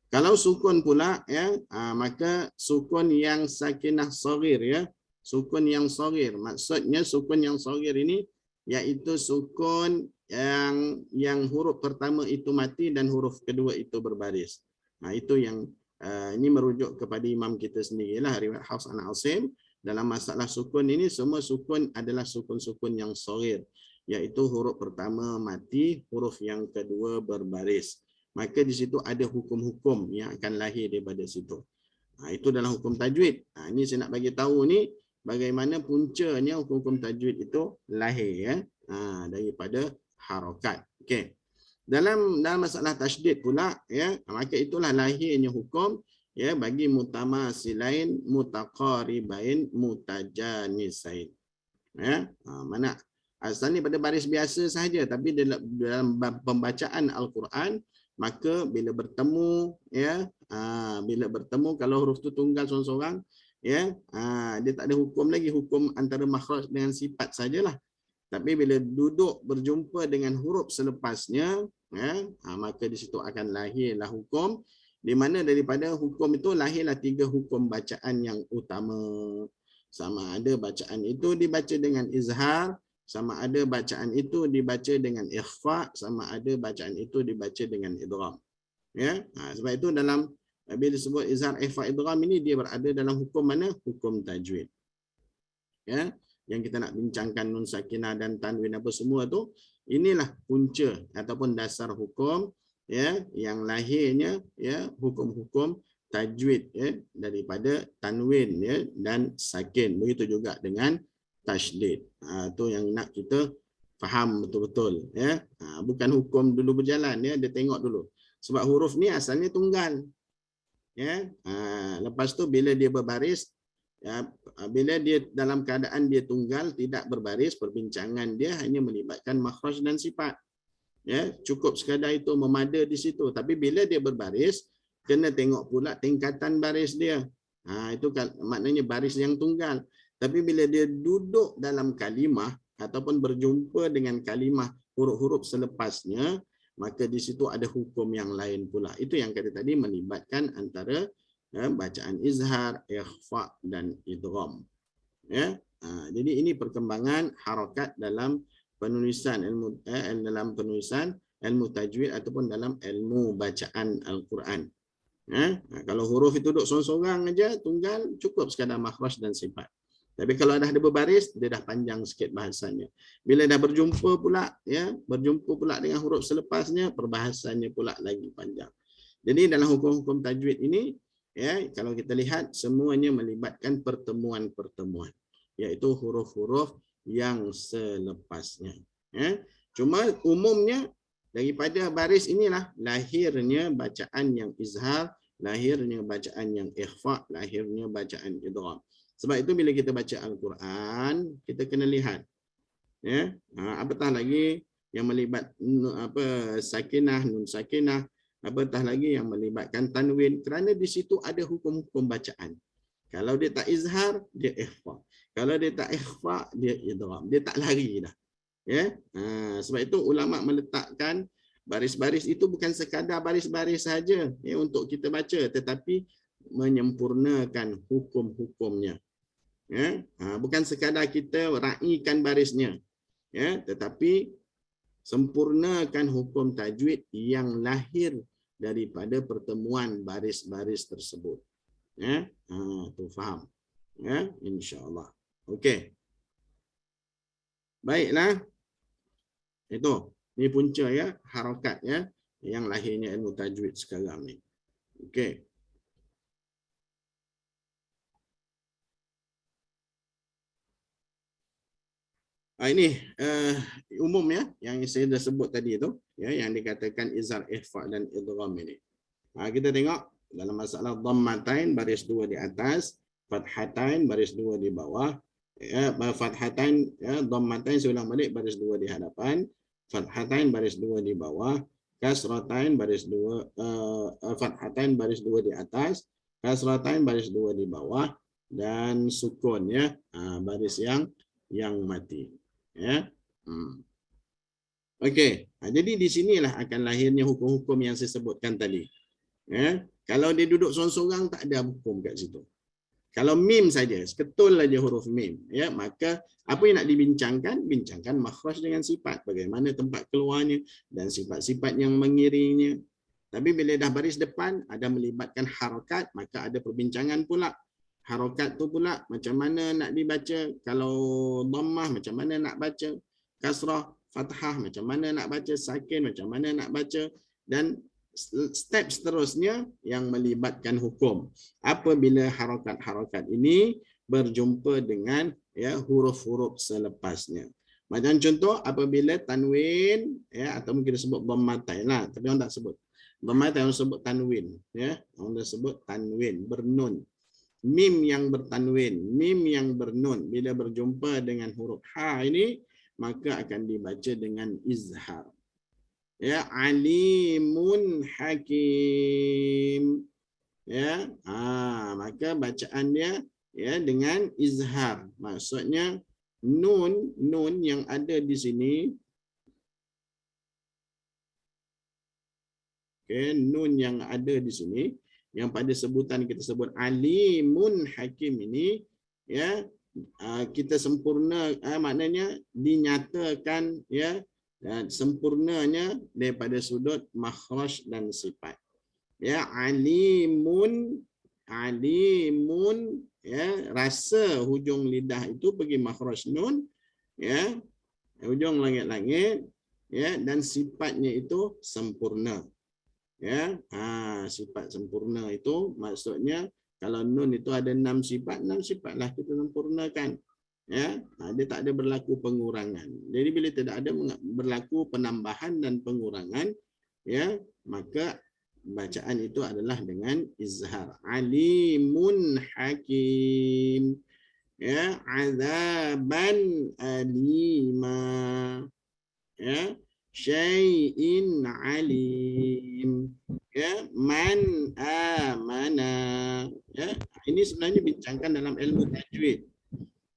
Speaker 2: Kalau sukun pula ya, maka sukun yang sakinah saghir ya. Sukun yang saghir. Maksudnya sukun yang saghir ini iaitu sukun yang huruf pertama itu mati dan huruf kedua itu berbaris. Itu yang ini merujuk kepada imam kita sendirilah, riwayat Hafs an Asim. Dalam masalah sukun ini semua sukun adalah sukun-sukun yang saghir, iaitu huruf pertama mati, huruf yang kedua berbaris. Maka di situ ada hukum-hukum yang akan lahir daripada situ. Itu dalam hukum tajwid. Ini saya nak bagi tahu ni bagaimana puncanya hukum-hukum tajwid itu lahir ya, daripada harakat. Okey. Dalam masalah tasydid pula ya, maka itulah lahirnya hukum ya bagi mutamasilain, mutaqaribain, mutajanisain. Ya, mana asalnya pada baris biasa sahaja, tapi dalam pembacaan Al-Quran maka bila bertemu ya, bila bertemu kalau huruf tu tunggal seorang-seorang ya, dia tak ada hukum lagi, hukum antara makhraj dengan sifat sajalah. Tapi bila duduk berjumpa dengan huruf selepasnya ya, maka di situ akan lahirlah hukum, di mana daripada hukum itu lahirlah 3 hukum bacaan yang utama. Sama ada bacaan itu dibaca dengan izhar, sama ada bacaan itu dibaca dengan ikhfa, sama ada bacaan itu dibaca dengan idgham. Ya, sebab itu dalam bila disebut izhar, ikhfa, idgham ini dia berada dalam hukum mana? Hukum tajwid. Ya, yang kita nak bincangkan nun sakinah dan tanwin apa semua tu, inilah punca ataupun dasar hukum ya yang lahirnya ya hukum-hukum tajwid ya daripada tanwin ya dan sakin. Begitu juga dengan tasydid. Itu yang nak kita faham betul-betul ya. Bukan hukum dulu berjalan ya, dia tengok dulu. Sebab huruf ni asalnya tunggal. Ya. Lepas tu bila dia berbaris ya, bila dia dalam keadaan dia tunggal tidak berbaris, perbincangan dia hanya melibatkan makhraj dan sifat. Ya, cukup sekadar itu memada di situ. Tapi bila dia berbaris, kena tengok pula tingkatan baris dia. Itu maknanya baris yang tunggal. Tapi bila dia duduk dalam kalimah ataupun berjumpa dengan kalimah huruf-huruf selepasnya, maka di situ ada hukum yang lain pula. Itu yang kata tadi melibatkan antara bacaan izhar, ikhfa dan idgham. Ya. Jadi ini perkembangan harakat dalam penulisan dalam penulisan ilmu tajwid ataupun dalam ilmu bacaan Al-Quran. Kalau huruf itu duduk sorang-sorang aja tunggal, cukup sekadar makhraj dan sifat. Tapi kalau dah ada berbaris, dia dah panjang sikit bahasanya. Bila dah berjumpa pula, ya, berjumpa pula dengan huruf selepasnya, perbahasannya pula lagi panjang. Jadi dalam hukum-hukum tajwid ini, ya, kalau kita lihat semuanya melibatkan pertemuan-pertemuan, iaitu huruf-huruf yang selepasnya. Ya. Cuma umumnya daripada baris inilah lahirnya bacaan yang izhar, lahirnya bacaan yang ikhfa, lahirnya bacaan idgham. Sebab itu bila kita baca Al-Quran, kita kena lihat, ya, apatah lagi yang melibat sakinah, nun sakinah, apatah lagi yang melibatkan tanwin, kerana di situ ada hukum-hukum bacaan. Kalau dia tak izhar, dia ikhfa. Kalau dia tak ikhfa, dia idgham. Dia tak lari dah. Ya, sebab itu ulama meletakkan baris-baris itu bukan sekadar baris-baris saja ya untuk kita baca, tetapi menyempurnakan hukum-hukumnya. Ya, bukan sekadar kita raikan barisnya, ya, tetapi sempurnakan hukum tajwid yang lahir daripada pertemuan baris-baris tersebut. Ya, tu faham. Ya, insya-Allah. Okey. Baiklah. Itu, ini punca ya, harakat ya yang lahirnya ilmu tajwid sekarang ni. Okey. Ini umum ya yang saya dah sebut tadi tu ya, yang dikatakan izhar, ikhfa dan idgham ini. Kita tengok dalam masalah dhammatain baris 2 di atas, fathatain baris 2 di bawah, ya, fathatain ya, dhammatain saya ulang balik baris 2 di hadapan, fathatain baris 2 di bawah, kasratain baris 2 fathatain baris 2 di atas, kasratain baris 2 di bawah, dan sukun ya, baris yang mati. Ya. Okey, jadi di sinilah akan lahirnya hukum-hukum yang saya sebutkan tadi. Ya. Kalau dia duduk sorang-sorang tak ada hukum kat situ. Kalau mim saja, seketul saja huruf mim, ya, maka apa yang nak dibincangkan? Bincangkan makhraj dengan sifat, bagaimana tempat keluarnya dan sifat-sifat yang mengiringnya. Tapi bila dah baris depan ada melibatkan harakat, maka ada perbincangan pula. Harakat tu pula macam mana nak dibaca, kalau dhammah macam mana nak baca, kasrah, fathah macam mana nak baca, sakin macam mana nak baca, dan step seterusnya yang melibatkan hukum. Apabila harakat-harakat ini berjumpa dengan ya huruf-huruf selepasnya. Macam contoh apabila tanwin ya, atau mungkin disebut dhammatain lah, tapi orang tak sebut. Dhammatain orang sebut tanwin ya, orang sebut tanwin bernun. Mim yang bertanwin, mim yang bernun bila berjumpa dengan huruf ha ini maka akan dibaca dengan izhar. Ya, alimun hakim. Ya, maka bacaan dia ya dengan izhar. Maksudnya nun yang ada di sini. Okey, nun yang ada di sini yang pada sebutan kita sebut alimun hakim ini ya, kita sempurna maknanya dinyatakan ya, dan sempurnanya daripada sudut makhraj dan sifat. Ya, alimun ya, rasa hujung lidah itu pergi makhraj nun ya, hujung langit-langit ya, dan sifatnya itu sempurna. Ya, sifat sempurna itu maksudnya kalau nun itu ada 6 sifat lah kita sempurnakan. Ya, dia tak ada berlaku pengurangan. Jadi bila tidak ada berlaku penambahan dan pengurangan, ya, maka bacaan itu adalah dengan izhar. Alimun hakim. Ya, azaban alima. Ya, syai'in alim. Ya, man amana. Ya, ini sebenarnya bincangkan dalam ilmu tajwid.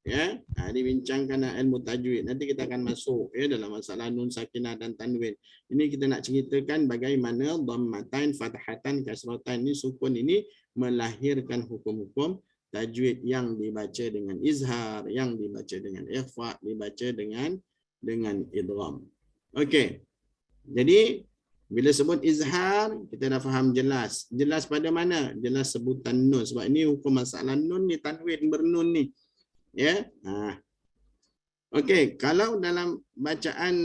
Speaker 2: Ya, dibincangkan dalam ilmu tajwid. Nanti kita akan masuk ya dalam masalah nun sakinah dan tanwin. Ini kita nak ceritakan bagaimana dhammatain, fathatan, kasratan ini sukun ini melahirkan hukum-hukum tajwid yang dibaca dengan izhar, yang dibaca dengan ikhfa, dibaca dengan idgham. Okey. Jadi bila sebut izhar kita dah faham jelas. Jelas pada mana? Jelas sebutan nun, sebab ini hukum masalah nun ni, tanwin bernun ni. Ya. Okey, kalau dalam bacaan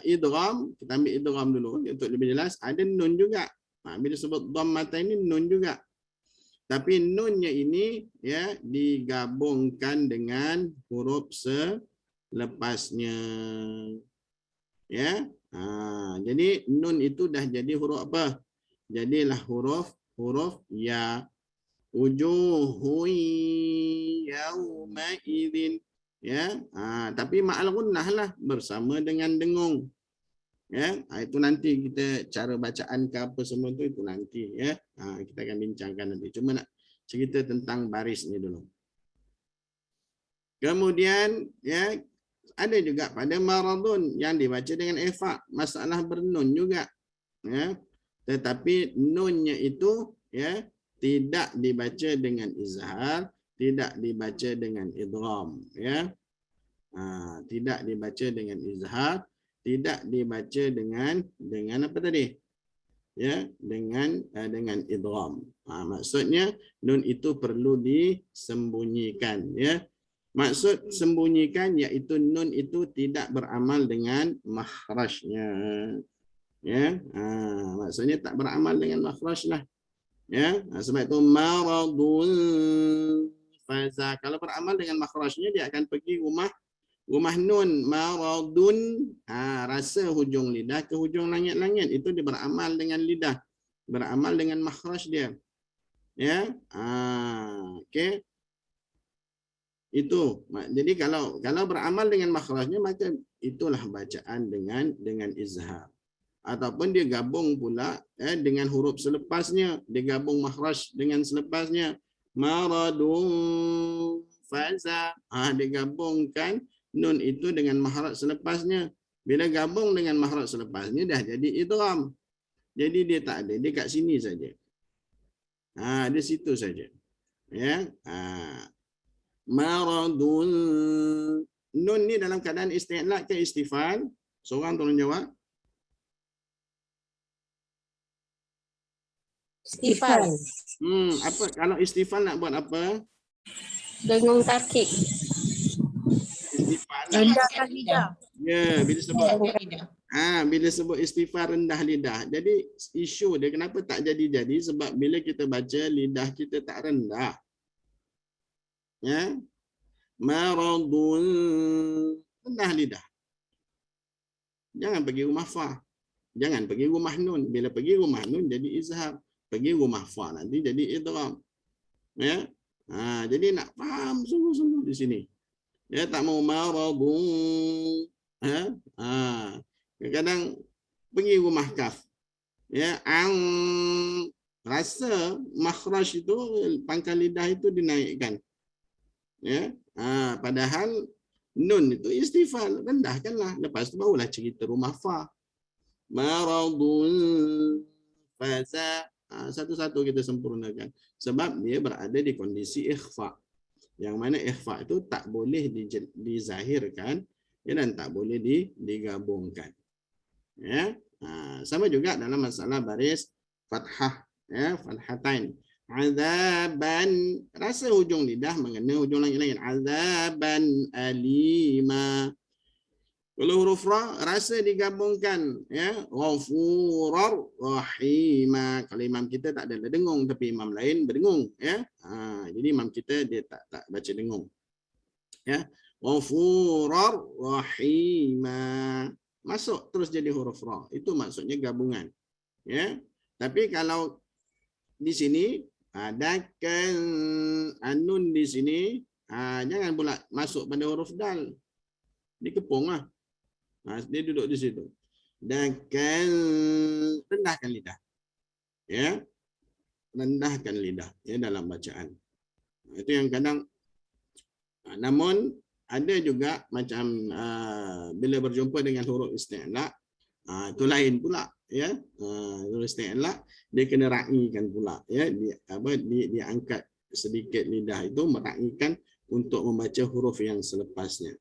Speaker 2: idgham, kita ambil idgham dulu untuk lebih jelas, ada nun juga. Bila sebut dhammata ini nun juga. Tapi nunnya ini ya digabungkan dengan huruf selepasnya. Ya. Jadi nun itu dah jadi huruf apa? Jadilah huruf ya. Wujuhu yauma idzin. Ya, tapi ma'al gunnah lah bersama dengan dengung. Ya, itu nanti kita cara bacaan ke apa semua itu nanti ya. Kita akan bincangkan nanti. Cuma nak cerita tentang baris ni dulu. Kemudian ya ada juga pada maradun yang dibaca dengan ikhfa, masalah bernun juga. Ya. Tetapi nunnya itu ya tidak dibaca dengan izhar, tidak dibaca dengan idgham, ya. Tidak dibaca dengan izhar, tidak dibaca dengan apa tadi? Ya, dengan idgham. Maksudnya nun itu perlu disembunyikan, ya. Maksud sembunyikan iaitu nun itu tidak beramal dengan makhrajnya. Ya, maksudnya tak beramal dengan makhraj lah. Ya, sebab itu maradun faza. Kalau beramal dengan makhrajnya dia akan pergi rumah nun maradun, rasa hujung lidah ke hujung langit-langit, itu dia beramal dengan lidah, beramal dengan makhraj dia. Ya, okey. Itu. Jadi kalau beramal dengan makhrajnya maka itulah bacaan dengan izhar. Ataupun dia gabung pula dengan huruf selepasnya, dia gabung makhraj dengan selepasnya, maradun faza, dia gabungkan nun itu dengan makhraj selepasnya. Bila gabung dengan makhraj selepasnya dah jadi idgham. Jadi dia tak ada, dia kat sini saja. Di situ saja. Ya. Maradun, nun ni dalam keadaan isti'la ke istifal? Seorang tolong jawab.
Speaker 1: Istifal.
Speaker 2: Apa kalau istifal nak buat apa?
Speaker 3: Dengung takik.
Speaker 2: Istifal.
Speaker 4: Rendahkan lidah.
Speaker 2: Ya, bila sebut
Speaker 7: Lidah.
Speaker 2: bila sebut istifal rendah lidah. Jadi isu dia kenapa tak jadi sebab bila kita baca lidah kita tak rendah. Ya. Maradun, rendah lidah. Jangan pergi rumah fa. Jangan pergi rumah nun. Bila pergi rumah nun jadi izhar. Pergi rumah fa nanti jadi idgham. Ya. Jadi nak faham sungguh-sungguh di sini. Ya, tak mau maradun. Ya. Kadang pergi rumah kaf. Ya, rasa makhraj itu pangkal lidah itu dinaikkan. Ya. Padahal nun itu istifal, rendahkanlah. Lepas tu barulah cerita rumah fa. Maradun faza. Satu-satu kita sempurnakan. Sebab dia berada di kondisi ikhfa. Yang mana ikhfa itu tak boleh dizahirkan dan tak boleh digabungkan. Ya. Sama juga dalam masalah baris fathah, ya, fathatain. Azaban, rasa hujung lidah mengena hujung langit-langit. Azaban alima. Kalau huruf ra rasa digabungkan, ya, ghafurar rahima. Kalau imam kita tak ada dengung, tapi imam lain berdengung, ya. Jadi imam kita dia tak baca dengung. Ya. Ghafurar rahima. Masuk terus jadi huruf ra. Itu maksudnya gabungan. Ya. Tapi kalau di sini ada anun di sini, jangan pula masuk pada huruf dal. Dikepung lah. Dia duduk di situ. Dan rendahkan lidah. Ya. Rendahkan lidah ya dalam bacaan. Itu yang kadang, namun ada juga macam bila berjumpa dengan huruf isti'la, itu lain pula, ya. Huruf isti'la dia kena raikan pula, ya. Dia angkat sedikit lidah itu, meraikan untuk membaca huruf yang selepasnya.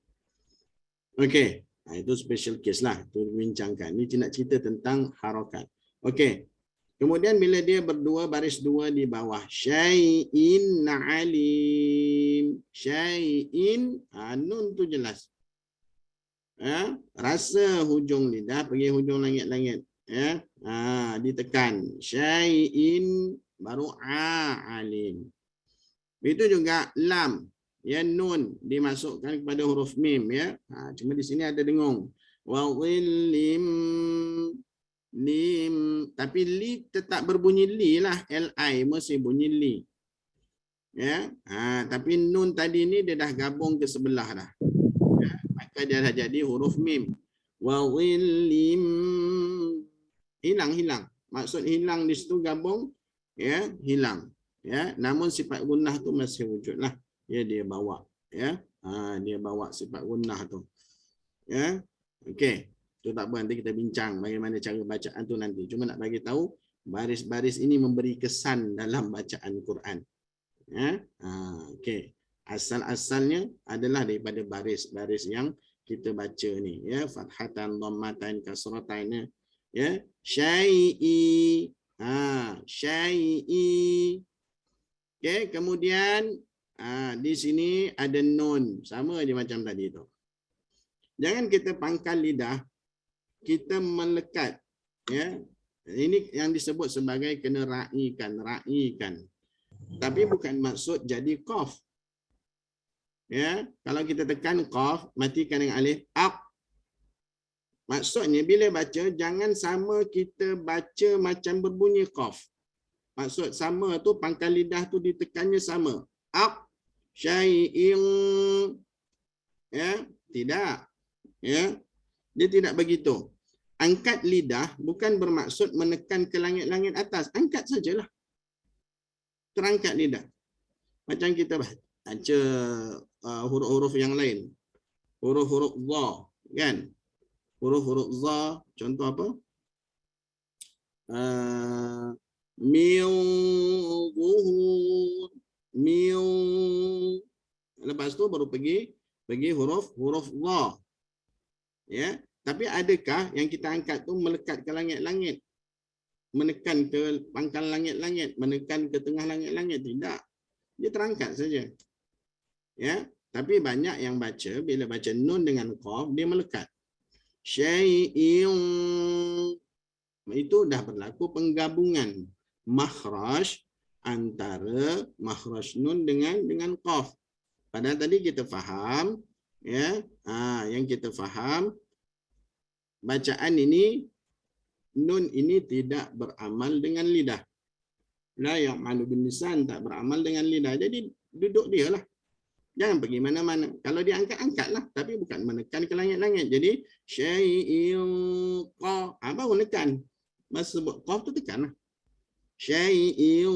Speaker 2: Okey. Itu special case lah, itu bincangkan. Ini nak cerita tentang harakat. Okey. Kemudian bila dia berdua, baris dua di bawah, syai'in alim. Syai'in, nun tu jelas. Rasa hujung lidah pergi hujung langit-langit. Ya. Ditekan. Syai'in baru alim. Itu juga lam. Ya, nun dimasukkan kepada huruf mim, ya. Cuma di sini ada dengung. Wa dhillim lim, tapi li tetap berbunyi li lah, li mesti bunyi li. Ya. Tapi nun tadi ni dia dah gabung ke sebelah dah. Ya. Maka dia dah jadi huruf mim. Wa dhillim, hilang. Maksud hilang di situ gabung, ya, hilang. Ya, namun sifat gunnah tu masih wujud lah. Ya, dia bawa, ya. Dia bawa sifat gunnah tu. Ya. Okey. Tu tak apa, nanti kita bincang bagaimana cara bacaan tu nanti. Cuma nak bagi tahu baris-baris ini memberi kesan dalam bacaan Quran. Ya. Okey. Asal-asalnya adalah daripada baris-baris yang kita baca ni, ya. Fathatan, dhammatan, kasratan, ya. Syai'i. Syai'i. Okey, kemudian di sini ada nun, sama je macam tadi tu. Jangan kita pangkal lidah, kita melekat, ya. Ini yang disebut sebagai kena raikan. Tapi bukan maksud jadi qaf. Ya, kalau kita tekan qaf, matikan dengan alif, aq. Maksudnya bila baca jangan sama kita baca macam berbunyi qaf. Maksud sama tu pangkal lidah tu ditekannya sama. Aq syai'in, ya, tidak, ya, dia tidak begitu. Angkat lidah bukan bermaksud menekan ke langit-langit atas, angkat sajalah, terangkat lidah. Macam kita baca huruf-huruf yang lain, huruf-huruf dha, kan, huruf-huruf dha, contoh apa, min zuhur, lepas tu baru pergi huruf dha, ya. Tapi adakah yang kita angkat tu melekat ke langit-langit, menekan ke pangkal langit-langit, menekan ke tengah langit-langit? Tidak, dia terangkat saja, ya. Tapi banyak yang baca bila baca nun dengan qaf dia melekat. Syai'in, itu dah berlaku penggabungan makhraj antara makhraj nun dengan qaf. Padahal tadi kita faham, ya, yang kita faham bacaan ini, nun ini tidak beramal dengan lidah. La ya'malu bin lisan, tak beramal dengan lidah. Jadi duduk dia lah. Jangan pergi mana-mana. Kalau dia angkat-angkatlah, tapi bukan menekan ke langit-langit. Jadi syai'in qa, baru nekan. Masa sebut qaf tu tekanlah. Syai'in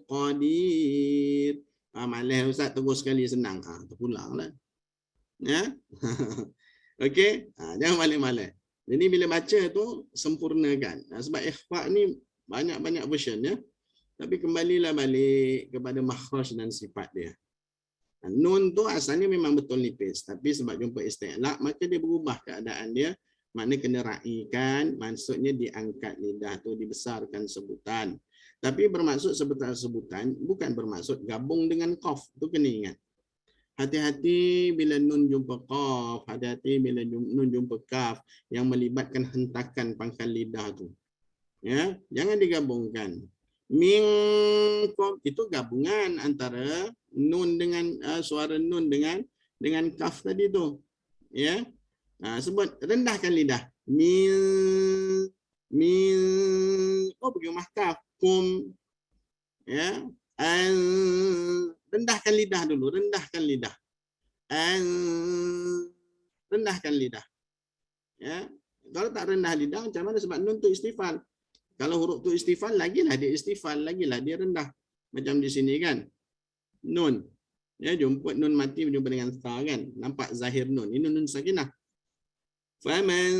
Speaker 2: qadir. Malas Ustaz, terus sekali senang. Terpulanglah. Ya. Okey, jangan malas-malas. Jadi bila baca tu sempurnakan. Sebab ikhfa ni banyak-banyak version, ya. Tapi kembalilah balik kepada makhraj dan sifat dia. Nun tu asalnya memang betul nipis, tapi sebab jumpa isti'la maka dia berubah keadaan dia. Makna kena raikan, maksudnya diangkat lidah tu, dibesarkan sebutan. Tapi bermaksud sebutan-sebutan bukan bermaksud gabung dengan qaf. Tu kena ingat. Hati-hati bila nun jumpa qaf, hati-hati bila nun jumpa kaf yang melibatkan hentakan pangkal lidah tu. Ya, jangan digabungkan. Minkum itu gabungan antara nun dengan suara nun dengan kaf tadi tu. Ya. Sebut rendahkan lidah. Min pergi rumah kaf. Kum. Ya. Rendahkan lidah dulu, rendahkan lidah. Rendahkan lidah. Ya. Kalau tak rendah lidah macam mana, sebab nun tu istifal. Kalau huruf tu istifal, lagilah dia istifal, lagilah dia rendah. Macam di sini kan. Nun. Ya, jumpa nun mati berjumpa dengan ta kan. Nampak zahir nun. Ini nun sakinah. Faman.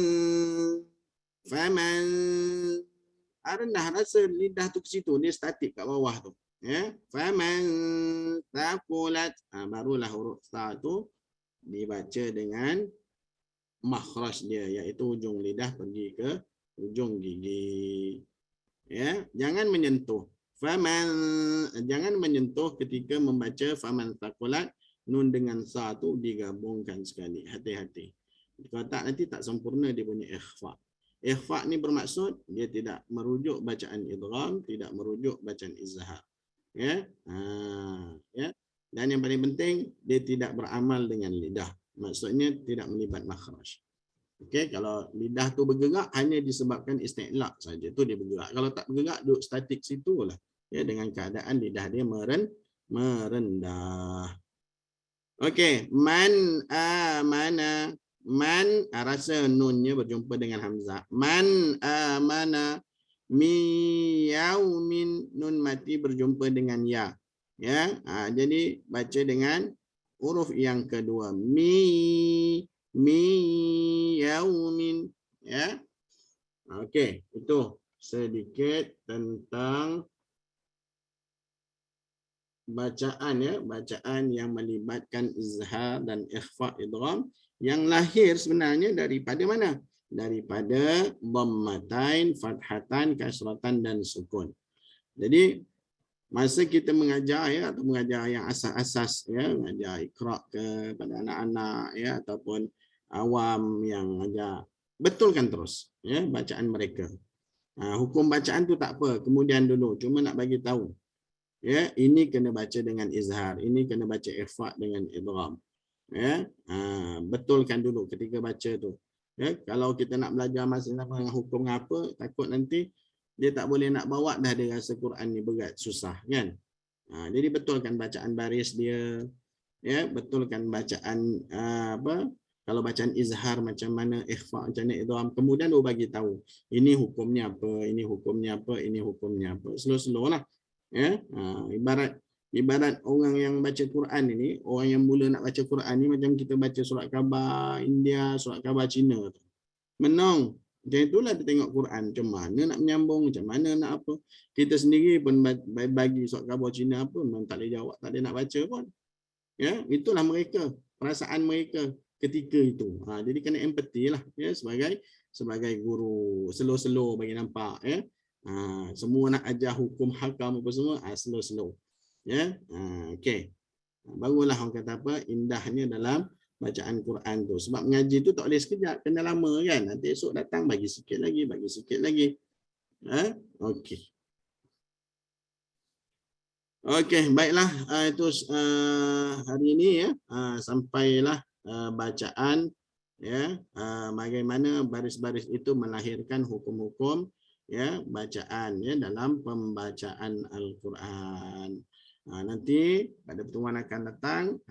Speaker 2: Rendah rasa lidah tu ke situ. Dia statik kat bawah tu. Ya. Faman taqulat. Barulah huruf ta tu dibaca dengan makhraj dia, iaitu ujung lidah pergi ke ujung gigi. Ya, jangan menyentuh. Jangan menyentuh ketika membaca faman taqulat, nun dengan sa tu digabungkan sekali. Hati-hati. Kalau tak nanti tak sempurna dia punya ikhfa. Ikhfa ni bermaksud dia tidak merujuk bacaan idgham, tidak merujuk bacaan izhar. Ya. Ya. Dan yang paling penting dia tidak beramal dengan lidah. Maksudnya tidak melibat makhraj. Okey, kalau lidah tu bergerak hanya disebabkan isti'la saja, tu dia bergerak. Kalau tak bergerak duduk statik situlah. Ya, dengan keadaan lidah dia merendah. Okey, man amana. Man rasa nunnya berjumpa dengan hamzah. Man amana mi yaumin, nun mati berjumpa dengan ya. Ya, jadi baca dengan huruf yang kedua. Mi yaumin. Ya. Okey, itu sedikit tentang bacaan, ya, bacaan yang melibatkan izhar dan ikhfa idgham yang lahir sebenarnya daripada mana? Daripada dhammatain, fathatan, kasratan dan sukun. Jadi masa kita mengajar, ya, atau mengajar yang asas-asas, ya, mengajar iqra kepada anak-anak, ya, ataupun awam yang mengajar, betulkan terus, ya, bacaan mereka. Hukum bacaan tu tak apa, kemudian dulu, cuma nak bagi tahu, ya, ini kena baca dengan izhar, ini kena baca ikhfa dengan idgham. Ya, betulkan dulu ketika baca tu. Ya, kalau kita nak belajar masa-masa dengan hukum apa, takut nanti dia tak boleh nak bawa, dah dia rasa Quran ni berat, susah kan. Jadi betulkan bacaan baris dia, ya, betulkan bacaan kalau bacaan izhar macam mana, ikhfa macam mana, idgham, kemudian dia bagi tahu ini hukumnya apa, ini hukumnya apa, ini hukumnya apa, slow-slow lah. Ya, ibarat orang yang baca Quran ini, orang yang mula nak baca Quran ni macam kita baca surat khabar India, surat khabar Cina tu. Menang. Macam itulah dia tengok Quran, macam mana nak menyambung, macam mana nak apa. Kita sendiri pun bagi surat khabar Cina apa, memang tak boleh jawab, tak boleh nak baca pun. Ya, itulah mereka, perasaan mereka ketika itu. Jadi kena empati lah, ya, sebagai guru, slow-slow bagi nampak, ya. Semua nak ajar hukum hakam apa semua, slow-slow. Ya, okey. Barulah orang kata apa, indahnya dalam bacaan Quran tu. Sebab mengaji tu tak boleh sekejap, kena lama kan. Nanti esok datang bagi sikit lagi, bagi sikit lagi. Okey. Okey, baiklah, itu hari ini, ya, sampailah bacaan, ya, bagaimana baris-baris itu melahirkan hukum-hukum, ya, bacaan, ya, dalam pembacaan Al-Quran. Nanti pada pertemuan akan datang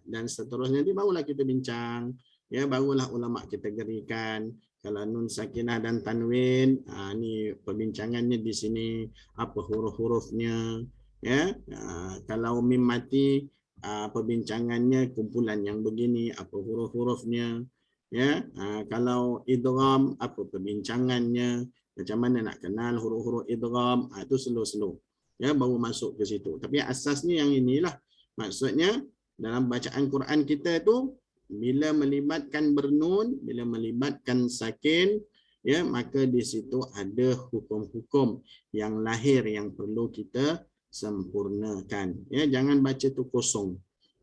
Speaker 2: dan seterusnya nanti barulah kita bincang, ya, barulah ulama kategorikan kalau nun sakinah dan tanwin, ni perbincangannya di sini, apa huruf-hurufnya, ya. Kalau mim mati, perbincangannya kumpulan yang begini, apa huruf-hurufnya, ya. Kalau idgham, apa perbincangannya, macam mana nak kenal huruf-huruf idgham, itu slow-slow. Ya, baru masuk ke situ. Tapi asasnya yang inilah. Maksudnya dalam bacaan Quran kita itu bila melibatkan bernun, bila melibatkan sakin, ya, maka di situ ada hukum-hukum yang lahir yang perlu kita sempurnakan. Ya, jangan baca tu kosong.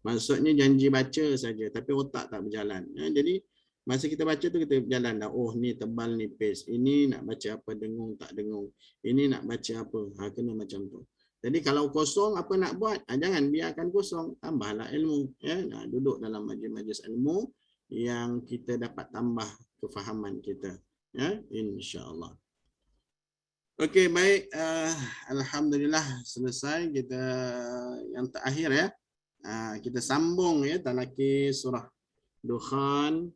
Speaker 2: Maksudnya janji baca saja tapi otak tak berjalan. Jadi masa kita baca tu kita berjalan dah. Oh ni tebal ni page. Ini nak baca apa, dengung tak dengung. Ini nak baca apa. Kena macam tu. Jadi kalau kosong apa nak buat? Jangan biarkan kosong. Tambahlah ilmu. Duduk dalam majlis-majlis ilmu yang kita dapat tambah kefahaman kita. InsyaAllah. Okey, baik. Alhamdulillah selesai kita yang terakhir ya. Kita sambung ya talaki surah Dukhan.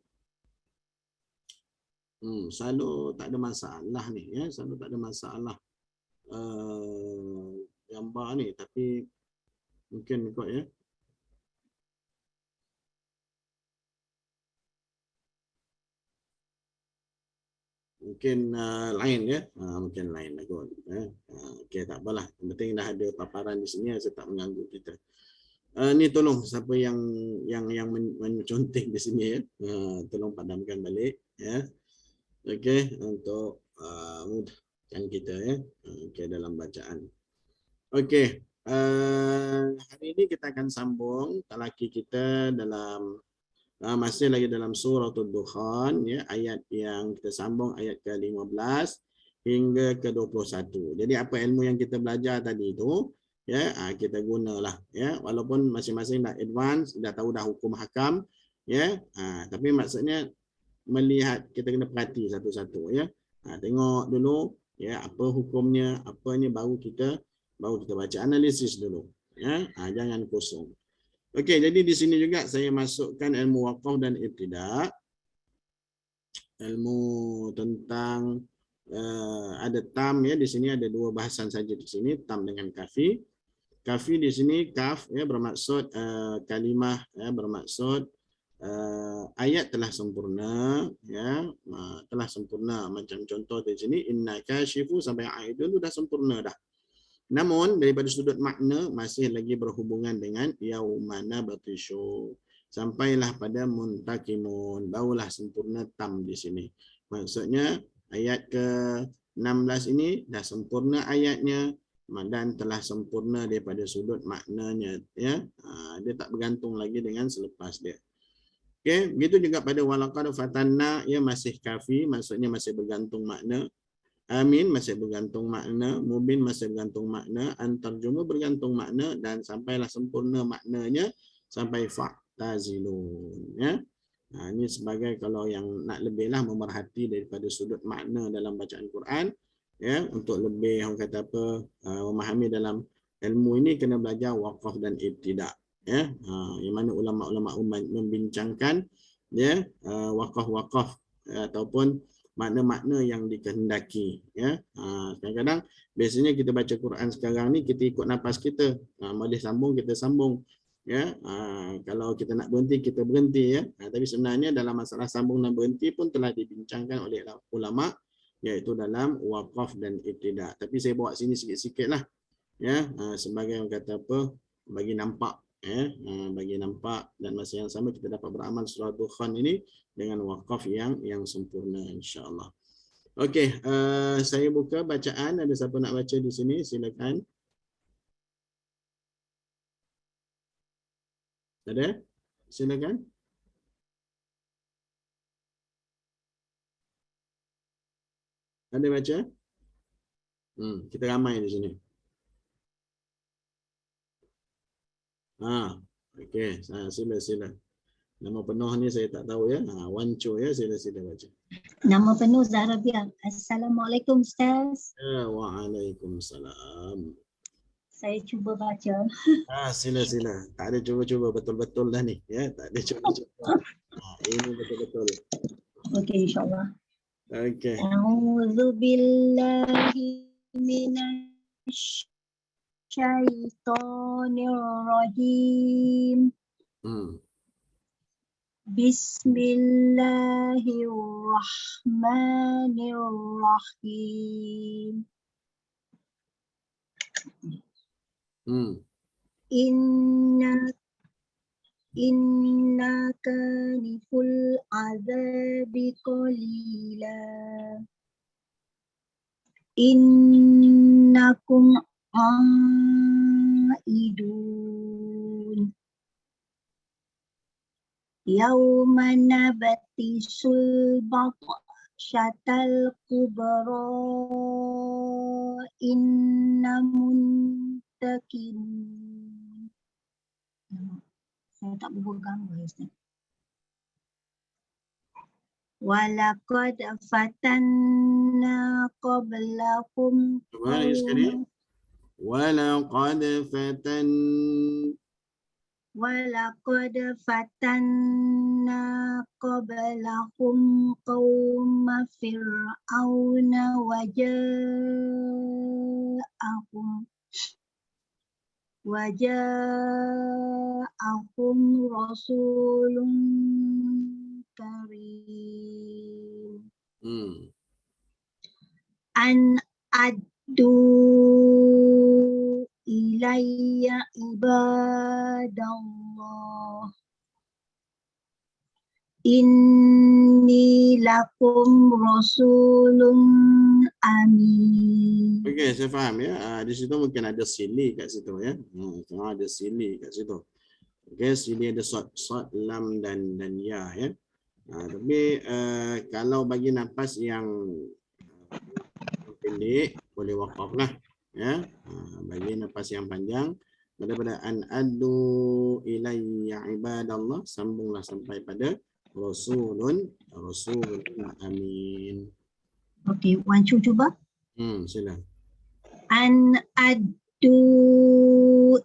Speaker 2: Selalu tak ada masalah ni ya, selalu tak ada masalah gambar ni, tapi mungkin kot ya. Mungkin lain ya, mungkin lain lah kot. Okey, tak apalah. Yang penting dah ada paparan di sini, saya tak mengganggu kita. Ni tolong siapa yang menconteng di sini ya, tolong padamkan balik ya. Okey, untuk mudahkan kita ya. Okey, dalam bacaan. Okey, hari ini kita akan sambung talaki kita dalam masih lagi dalam surah Ad-Dukhan ya, ayat yang kita sambung ayat ke-15 hingga ke-21. Jadi apa ilmu yang kita belajar tadi itu ya, kita gunalah ya, walaupun masing-masing dah advance, dah tahu dah hukum hakam ya, tapi maksudnya melihat, kita kena perhati satu-satu ya. Tengok dulu ya apa hukumnya, apa ni, baru kita baca, analisis dulu ya. Jangan kosong. Okey, jadi di sini juga saya masukkan ilmu waqaf dan ibtida. Ilmu tentang ada tam ya, di sini ada dua bahasan saja di sini, tam dengan kafi. Kafi di sini kaf ya bermaksud kalimah ya, bermaksud ayat telah sempurna ya, telah sempurna. Macam contoh di sini inna kashifu sampai ayat dulu dah sempurna dah. Namun daripada sudut makna masih lagi berhubungan dengan yaumana batishu. Sampailah pada muntakimun, barulah sempurna tam di sini. Maksudnya ayat ke-16 ini dah sempurna ayatnya dan telah sempurna daripada sudut maknanya ya. Dia tak bergantung lagi dengan selepas dia. Okey, begitu juga pada walaqad fatanna ya, masih kafi, maksudnya masih bergantung makna. Amin masih bergantung makna, mubin masih bergantung makna, antarjuma bergantung makna, dan sampailah sempurna maknanya sampai fa'tazilun ya. Ini sebagai kalau yang nak lebihlah memerhati daripada sudut makna dalam bacaan Quran ya, untuk lebih orang kata apa, memahami dalam ilmu ini kena belajar waqaf dan ibtida ya. Yang mana ulama-ulama membincangkan ya, waqaf ataupun makna-makna yang dikehendaki ya. Kadang-kadang biasanya kita baca Quran sekarang ni kita ikut nafas kita, boleh sambung kita sambung ya. Kalau kita nak berhenti kita berhenti ya. Tapi sebenarnya dalam masalah sambung dan berhenti pun telah dibincangkan oleh ulama, iaitu dalam waqaf dan ibtida. Tapi saya bawa sini sikit-sikitlah ya, sebagai orang kata apa, bagi nampak ya, bagi nampak, dan masa yang sama kita dapat beramal surah Dukhan ini dengan waqaf yang sempurna insya-Allah. Okey, saya buka bacaan. Ada siapa nak baca di sini? Silakan. Ada? Silakan. Ada baca? Kita ramai di sini. Okey, sila. Nama penuh ni saya tak tahu ya. Wanco ya, sila baca.
Speaker 4: Nama penuh Zahra Biar. Assalamualaikum Ustaz.
Speaker 2: Waalaikumsalam.
Speaker 4: Saya cuba baca.
Speaker 2: Sila. Tak ada cuba-cuba, betul-betul dah ni ya, tak ada cuba-cuba. Ini betul-betul.
Speaker 4: Okey, insya-Allah.
Speaker 2: Okey.
Speaker 4: A'udzubillahi minasy syaitonir rajim. Bismillahirrahmanirrahim. Inna kaniful azabi qalila. Innakum aidun. Yawma nabtisul batsyatal kubra inna muntakin. Saya tak berbuat gambar Ustaz. Walaqad fatanna qablakum
Speaker 2: Coba lagi sekali. Walaqad fatan.
Speaker 4: Walaqad fatanna qablakum qauma fir'auna waja'akum rasulun karim an addu ilayya ibadallah inni lakum rasulun amin.
Speaker 2: Okey, saya faham ya. Di situ mungkin ada sili kat situ ya. Ada sili kat situ. Okey, sili ada sod, lam dan ya ya. Tapi kalau bagi nafas yang pendek boleh waqaf lah ya. Bagi nafas yang panjang daripada an addu ilayya ibadallah sambunglah sampai pada rasulun amin.
Speaker 4: Okey, Wancu cuba.
Speaker 2: Sila.
Speaker 4: An addu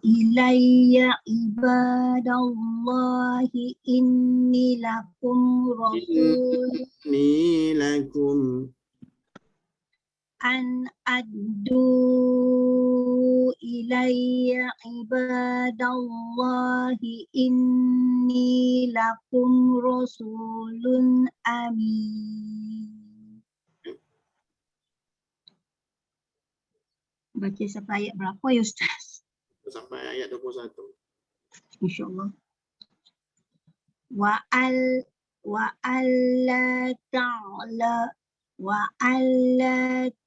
Speaker 4: ilayya ibadallahi inni lakum rasul.
Speaker 2: Inni lakum.
Speaker 4: An addu ilayya ibadallahi inni lakum rasulun amin. Baca sampai ayat berapa ya Ustaz?
Speaker 2: Sampai ayat 21.
Speaker 4: InsyaAllah. Wa alla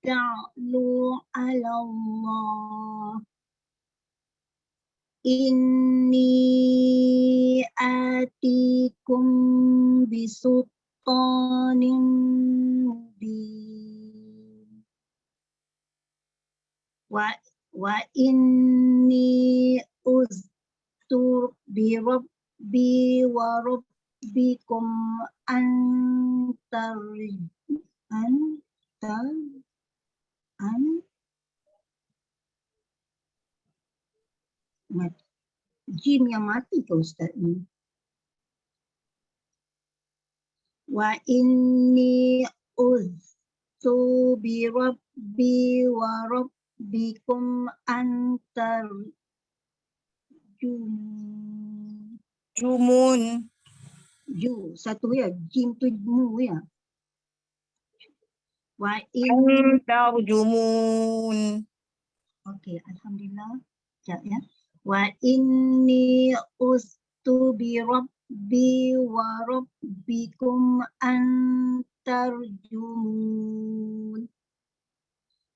Speaker 4: ta'lu 'ala Allah. Inni atikum bisultanin mubin. Wa inni uztur bi rabbi wa rabbikum jim yang mati ke Ustaz ni. Wa inni uztu bi rabbi wa rabbikum
Speaker 1: Jumun.
Speaker 4: Satu ya, jim tu mu ya. Wa in
Speaker 1: Jumun.
Speaker 4: okey, alhamdulillah. Sekejap ya. Wa inni ustu bi rabbi wa rabbikum antarjumun.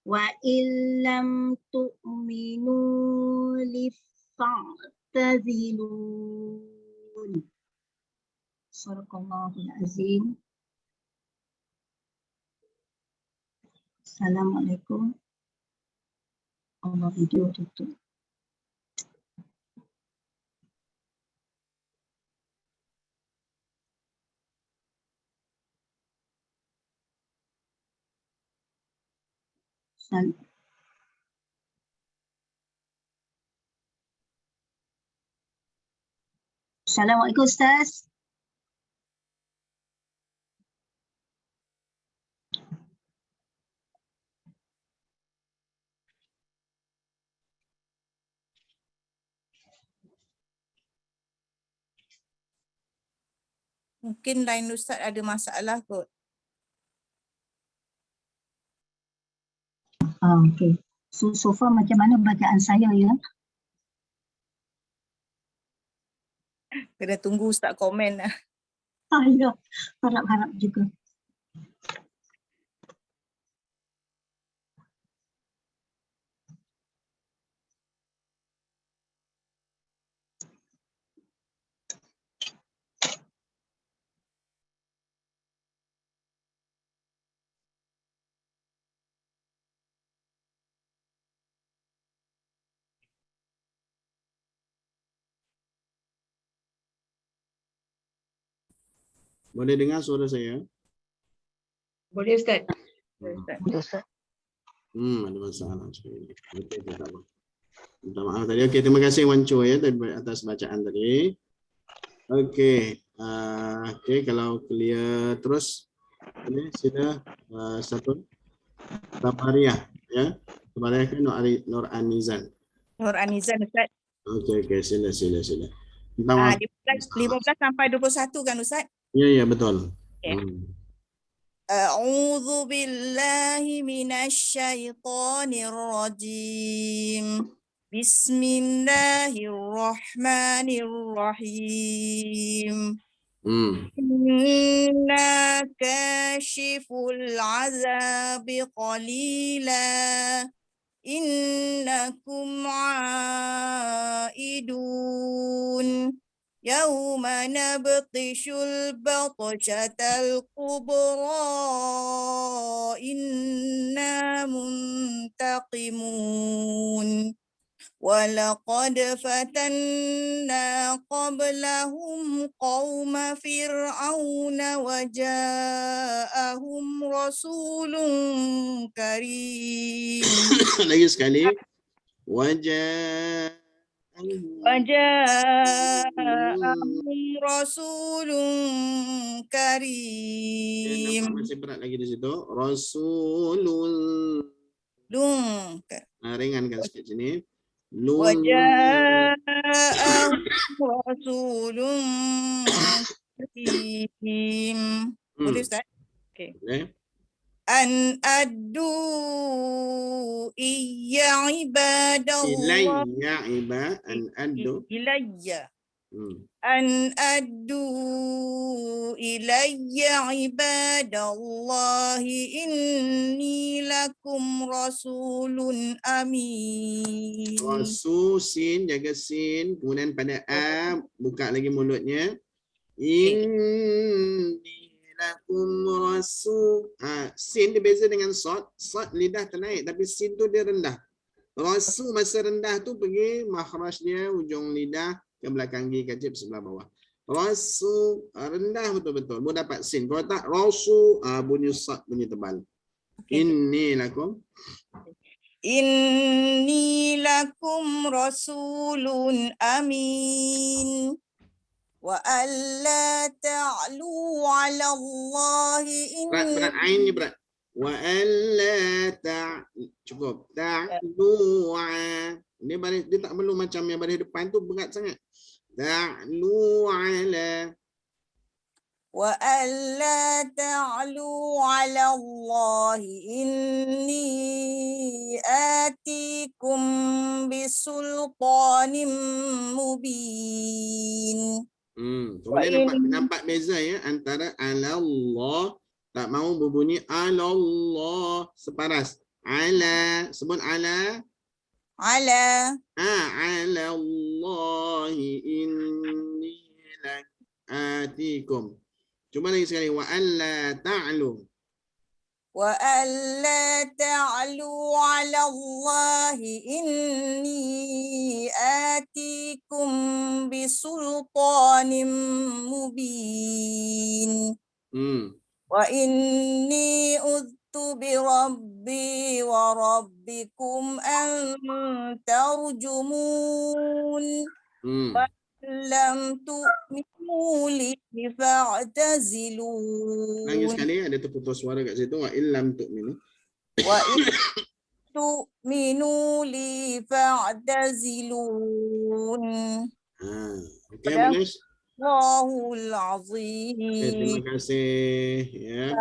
Speaker 4: Wa illam tu'minu li fa'tazilun. Sadaqallahul azim. Assalamualaikum. Allah video tutup. Assalamualaikum Ustaz.
Speaker 1: Mungkin line Ustaz ada masalah kot.
Speaker 4: Okey. So far macam mana bacaan saya ya?
Speaker 1: Kena tunggu Ustaz komen lah.
Speaker 4: Ya, harap-harap juga.
Speaker 2: Boleh dengar suara saya?
Speaker 6: Boleh Ustaz.
Speaker 5: Ustaz.
Speaker 2: Ada masalah sekali. Okey, tak apa. Minta maaf tadi. Okey, terima kasih Wan Choi ya atas bacaan tadi. Okey. Okey, kalau clear terus. Ini sila satu Tabariah ya. Tabariah kan Nur Anizan.
Speaker 9: Nur Anizan Ustaz.
Speaker 2: Okey, sila. Minta maaf.
Speaker 9: 15 sampai 21 kan Ustaz?
Speaker 2: Ya, betul.
Speaker 9: Okey. A'udzu billahi minasyaitonir rajim. Bismillahirrahmanirrahim. Inna kashiful azabi qalila. Innakum aidun. Yawma nabtishul batshatal kubra. Inna muntaqimun. Walaqad fatanna qablahum qawma fir'auna wa ja'ahum rasulun karim.
Speaker 2: Lagi sekali. Wajah
Speaker 9: Waja'ahum rasulun karim.
Speaker 2: nampak masih berat lagi di situ. Rasulul. Ringankan sikit sini.
Speaker 9: Waja'ahum rasulun karim. Boleh Ustaz? Okey.
Speaker 2: Boleh.
Speaker 9: An addu iya ibadallah. Ilayya. An addu ilayya ibadallahi inni lakum rasulun amin.
Speaker 2: Rasul sin, jaga sin, kemudian pada a buka lagi mulutnya. Inni lakum rasul. Sin dia beza dengan sad. Sad lidah ternaik tapi sin tu dia rendah. Rasul masa rendah tu pergi makhraj dia ujung lidah ke belakang gigi kecil sebelah bawah. Rasul rendah betul-betul. Boleh dapat sin. Kalau tak rasul bunyi sad, bunyi tebal. Inni lakum.
Speaker 9: Inni lakum rasulun amin. Wa alla ta'lu 'ala Allahi
Speaker 2: Berat ain ni berat. Wa alla cukup. Ta'lu'a. Dia baris dia tak perlu macam yang baris depan tu berat sangat. Ta'lu 'ala.
Speaker 9: Wa alla ta'lu 'ala Allahi inni atikum bisultanin mubin.
Speaker 2: Boleh nampak beza ya antara ala Allah tak mau berbunyi ala Allah separas. Ala sebut ala.
Speaker 9: Ala.
Speaker 2: Ala Allah inni atikum. Cuba lagi sekali wa alla ta'lu.
Speaker 9: Wa alla ta'lu 'ala Allahi inni atikum bisultanin mubin. Wa inni udtu bi rabbi wa rabbikum an tarjumun. Wa lam tu'minu li fa'tazilun.
Speaker 2: Lagi sekali ada terputus suara kat situ wa illam tu'minu.
Speaker 9: Wa tu'minu li fa'tazilun.
Speaker 2: Okey, boleh.
Speaker 9: Allahul azim.
Speaker 2: Terima kasih ya.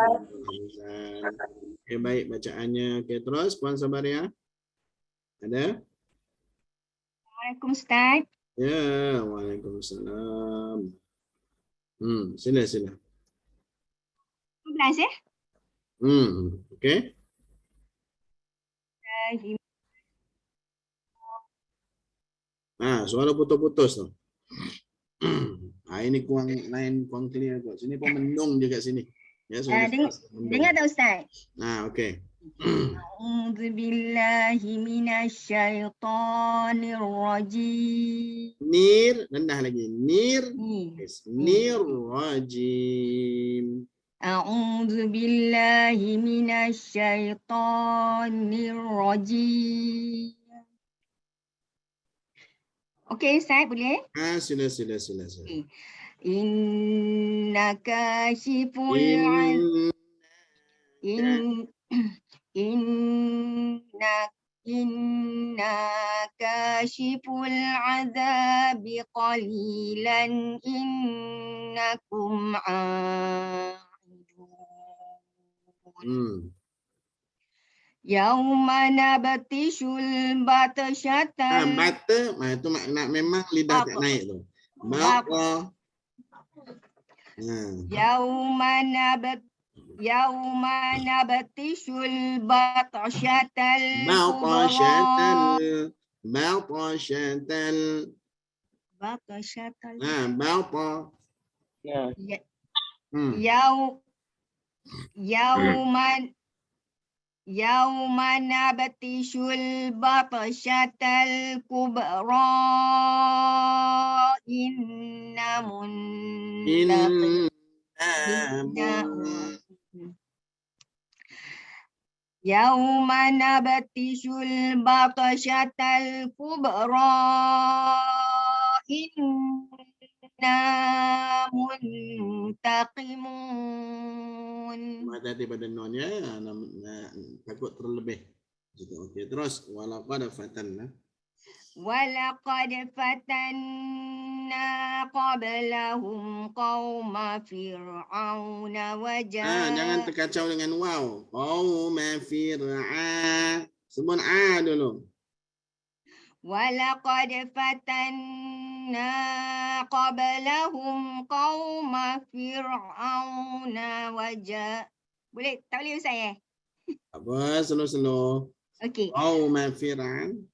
Speaker 2: Okey, baik bacaannya. Okey, terus Puan Sabaria. Ada?
Speaker 6: Assalamualaikum Ustaz.
Speaker 2: Ya, waalaikumsalam. Sila.
Speaker 6: 12 ya?
Speaker 2: Okey. Suara putus-putus tu. Ini kurang clear kot. Sini pun mendung je kat sini. Ya, sudah
Speaker 5: Dengar tak Ustaz?
Speaker 2: okey.
Speaker 5: A'udzu billahi minasyaitonir rajim.
Speaker 2: Nir, rendah lagi. Nir.
Speaker 5: Ni.
Speaker 2: Yes. Nir rajim.
Speaker 5: A'udzu billahi minasyaitonir rajim. Okey Ustaz, boleh?
Speaker 2: Sila.
Speaker 5: Innaka syiful inna kashiful azabi qalilan innakum a'idun. Yauma nabtishul batsyatan.
Speaker 2: Bata, itu makna memang lidah tak naik tu. Bata. Yauma nabtishul batsyatal kubra. Batsyatal. Bata.
Speaker 5: Yauma nabtishul batsyatal kubra Yauma nabtishul batsyatal kubra inna muntaqimun.
Speaker 2: Hati-hati pada non ya, takut terlebih. Okey, terus walaqad fatanna.
Speaker 5: Walaqad fatanna qablahum qauma fir'auna wa
Speaker 2: Jangan terkacau dengan waw. Qauma fir'a. Sebut a dulu.
Speaker 5: Walaqad fatanna qablahum qauma fir'auna wa Boleh tak boleh saya?
Speaker 2: Apa? Slow.
Speaker 5: Okey.
Speaker 2: Qauma fir'aun.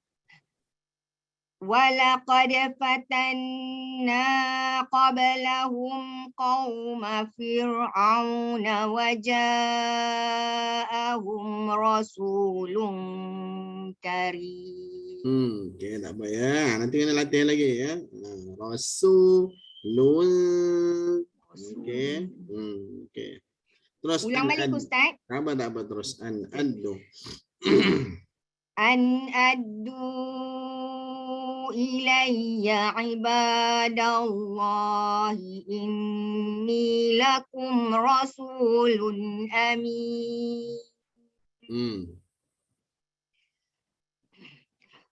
Speaker 5: Walaqad fatanna qablahum qauma fir'auna wa ja'ahum rasulun karim.
Speaker 2: Okey, tak apa ya. Nanti kena latihan lagi ya. Rasulun. Okey. Okey. Terus
Speaker 5: ulang balik Ustaz.
Speaker 2: Tak apa terus addu.
Speaker 5: An addu ilayya ibadallahi inni lakum rasulun amin.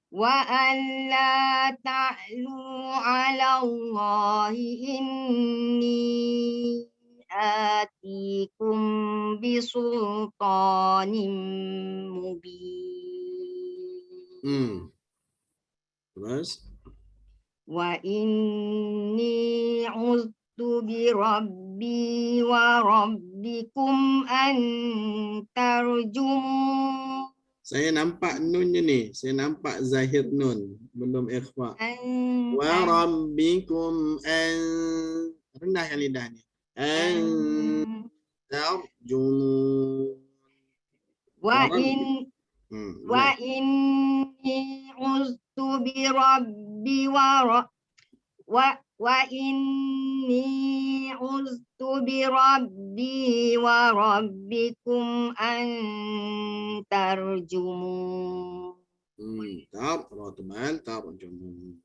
Speaker 5: Wa an la ta'lu 'ala Allahi inni atikum bisultanin mubin.
Speaker 2: Terus
Speaker 5: Wa inni uztu bi rabbi wa rabbikum an tarjumun.
Speaker 2: saya nampak nunnya ni. Saya nampak zahir nun. Belum ikhfa. Wa rabbikum an. Rendahkan lidah ni. An tarjumun.
Speaker 5: Wa inni uztu bi rabbi wa inni uztu bi rabbi wa rabbikum an tarjumun.
Speaker 2: Tarjumun.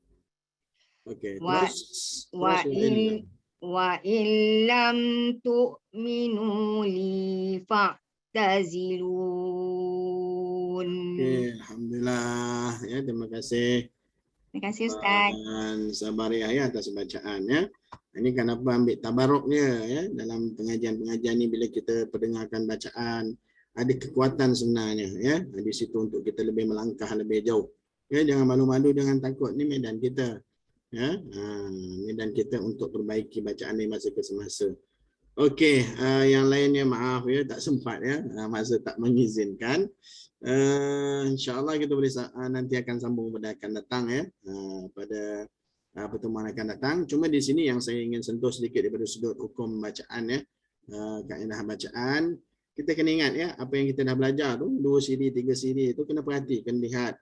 Speaker 2: Okey, terus
Speaker 5: wa illam tu'minu li fa'tazilun.
Speaker 2: Okey, alhamdulillah ya, terima kasih.
Speaker 5: Terima kasih Ustaz.
Speaker 2: Sabariah ya atas bacaan ya. Ini kenapa ambil tabaruknya ya dalam pengajian-pengajian ni, bila kita pendengarkan bacaan ada kekuatan sebenarnya ya. Di situ untuk kita lebih melangkah lebih jauh. Ya, jangan malu-malu, jangan takut, ni medan kita. Ya, medan kita untuk perbaiki bacaan ni masa ke semasa. Okey, yang lainnya maaf ya tak sempat ya, masa tak mengizinkan. InsyaAllah kita boleh nanti akan sambung pada akan datang ya, pada pertemuan akan datang. Cuma di sini yang saya ingin sentuh sedikit daripada sudut hukum bacaan ya. kaedah bacaan. Kita kena ingat ya, apa yang kita dah belajar tu, 2 CD, 3 CD tu kena perhatikan, lihat.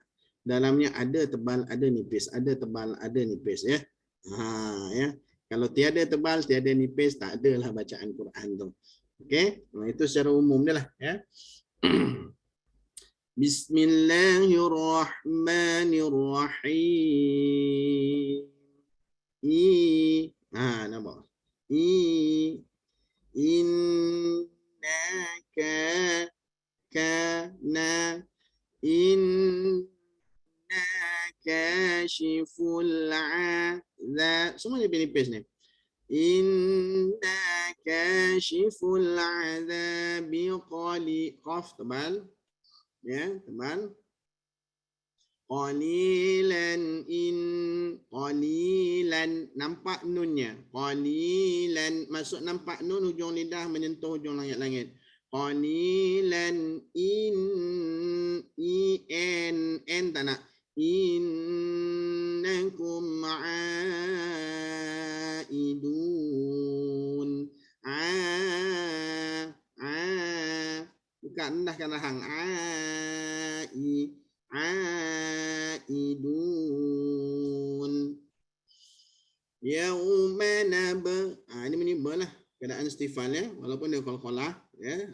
Speaker 2: Dalamnya ada tebal, ada nipis, ada tebal, ada nipis ya. Ya. Kalau tiada tebal, tiada nipis, tak adalah bacaan Quran tu. Okey, itu secara umum dia lah ya. Bismillahirrahmanirrahim. Nampak? Innaka kana innaka shiful azab. Semua dia nipis ni. Innaka shiful azabi qaf tebal. Ya, tebal. Qalilan nampak nunnya. Qalilan masuk nampak nun, hujung lidah menyentuh hujung langit-langit. Qalilan n tak nak. Innakum aidun. Bukan rendahkan rahang. Aidun. Yauma ini menimbul lah keadaan istifal ya, walaupun dia qalqalah ya.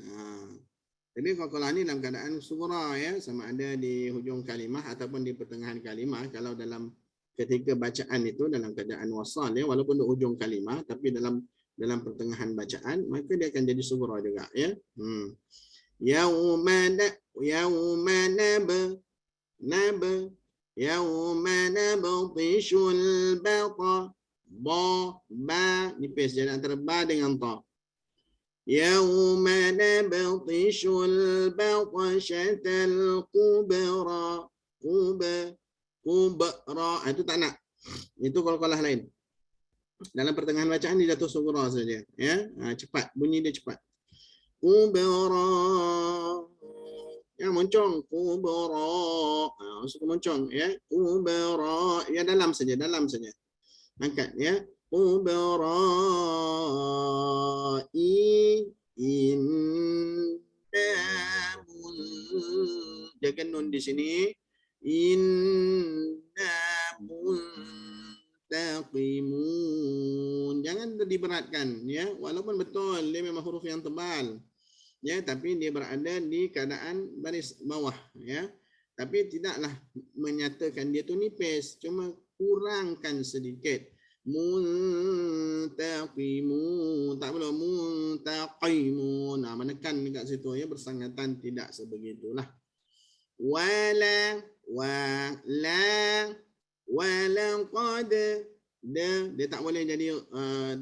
Speaker 2: Jadi qalqalah ni dalam keadaan sughra ya, sama ada di hujung kalimah ataupun di pertengahan kalimah. Kalau dalam ketika bacaan itu dalam keadaan wasal ya, walaupun di hujung kalimah tapi dalam pertengahan bacaan, maka dia akan jadi sughra juga ya. Yauma nabtishul bata ba nipis jadi antara ba dengan ta. Yauma nabtishul batashatal kubra itu tak nak. Itu qalqalah lain. Dalam pertengahan bacaan dia jatuh sughra saja ya. Cepat, bunyi dia cepat. Kubra ya, moncong kubra, suka moncong ya. Kubra ya, dalam saja angkat ya. Kubra jaga nun di sini. Innamun jangan diberatkan ya, walaupun betul dia memang huruf yang tebal ya, tapi dia berada di keadaan baris bawah ya, tapi tidaklah menyatakan dia tu nipis, cuma kurangkan sedikit. Muntaqimun tak perlu muntaqimun, menekan dekat situ ya, bersangatan tidak sebegitulah. Wala qad dia tak boleh jadi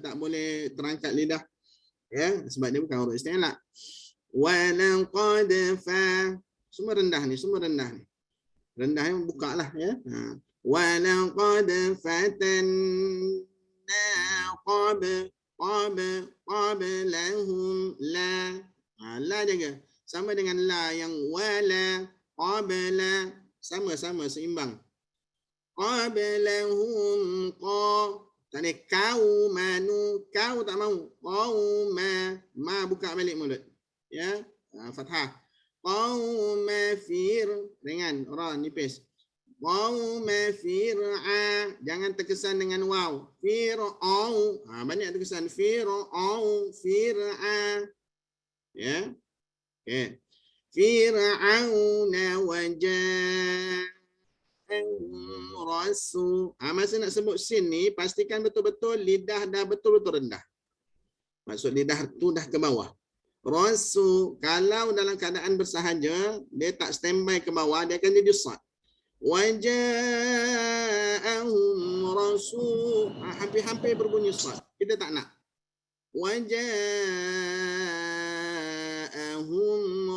Speaker 2: tak boleh terangkat lidah ya, sebab dia bukan huruf isti'la. Walaqad fa semua rendah ni, rendah yang buka lah ya. Walaqad fatanna qablahum la jaga sama dengan la yang wala qabla sama seimbang. Qablahum tadi kau manu, kau tak mau. Ma buka balik mulut. Ya, fathah. Qauma ringan, ra nipis. Qauma fir'a jangan terkesan dengan waw. Fir'au banyak terkesan fir'au fir'a. Ya. Okey. Fir'auna rasul. Masa nak sebut sin ni pastikan betul-betul lidah dah betul-betul rendah. Maksud lidah tu dah ke bawah. Rasul kalau dalam keadaan bersahaja dia tak standby ke bawah, dia akan jadi sad. Waja'ahum rasul hampir berbunyi sad. Kita tak nak. Waja'ahum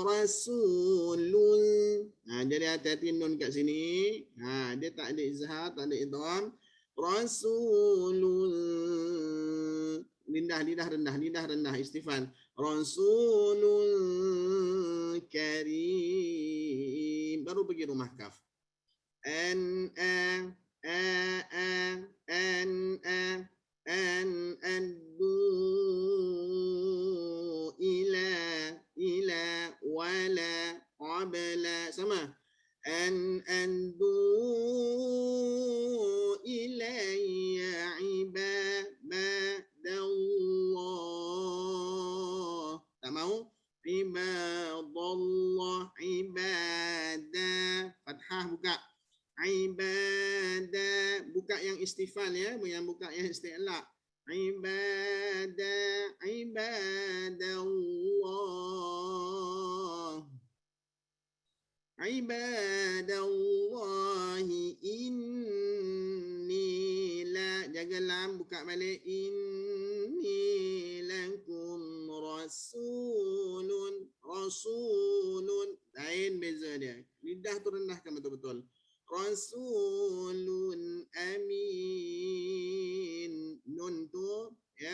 Speaker 2: rasulun. Jadi hati-hati nun kat sini. Dia tak ada izhar, tak ada idgham. Rasulun. Lidah rendah istifal. Rasulun karim. Baru pergi rumah kaf. qabla sama an andu ilayya ibadallah. Tak mau? Ibadallah ibadah. Fathah buka. Ibadah. Buka yang istifal ya. Yang buka yang isti'la. Ibadah. Ibadallah. Ibadallahi inni la. Jaga lam. Buka balik. Inni lakum rasulun. Rasulun. Lain beza dia. Lidah tu rendahkan betul-betul. Rasulun amin. Nun tu ya,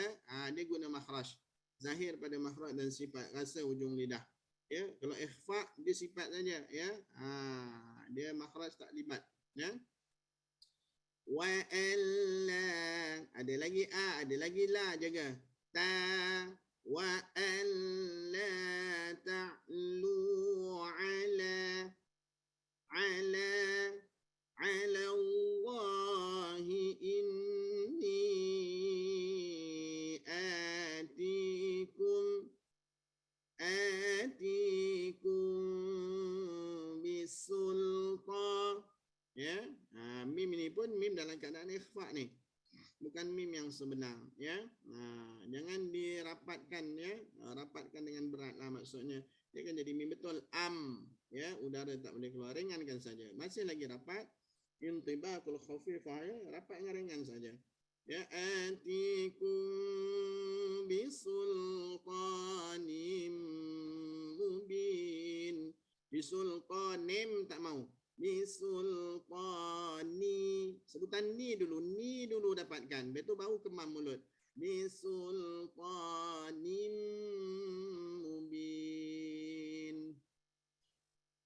Speaker 2: dia guna makhraj. Zahir pada makhraj dan sifat rasa ujung lidah. Ya, kalau ikhfa dia sifat saja ya. Dia makhraj tak libat ya. Wa alla, ada lagi ada lagi la, jaga. Ta wa alla ta'lu ala Allahi inni atikum bisultan ya. Mim ini pun mim dalam keadaan ikhfa ni, bukan mim yang sebenar ya. Jangan dirapatkan ya, rapatkan dengan berat lah maksudnya. Dia kan jadi mim betul ya, udara tak boleh keluar, ringankan saja. Masih lagi rapat, intibaqul khafifah ya, rapat dengan ringan saja. Ya atikum bisultanim mubin. Bisultanim tak mau. Bisultani. Sebutan ni dulu dapatkan. Betul baru kemam mulut. Bisultanim mubin.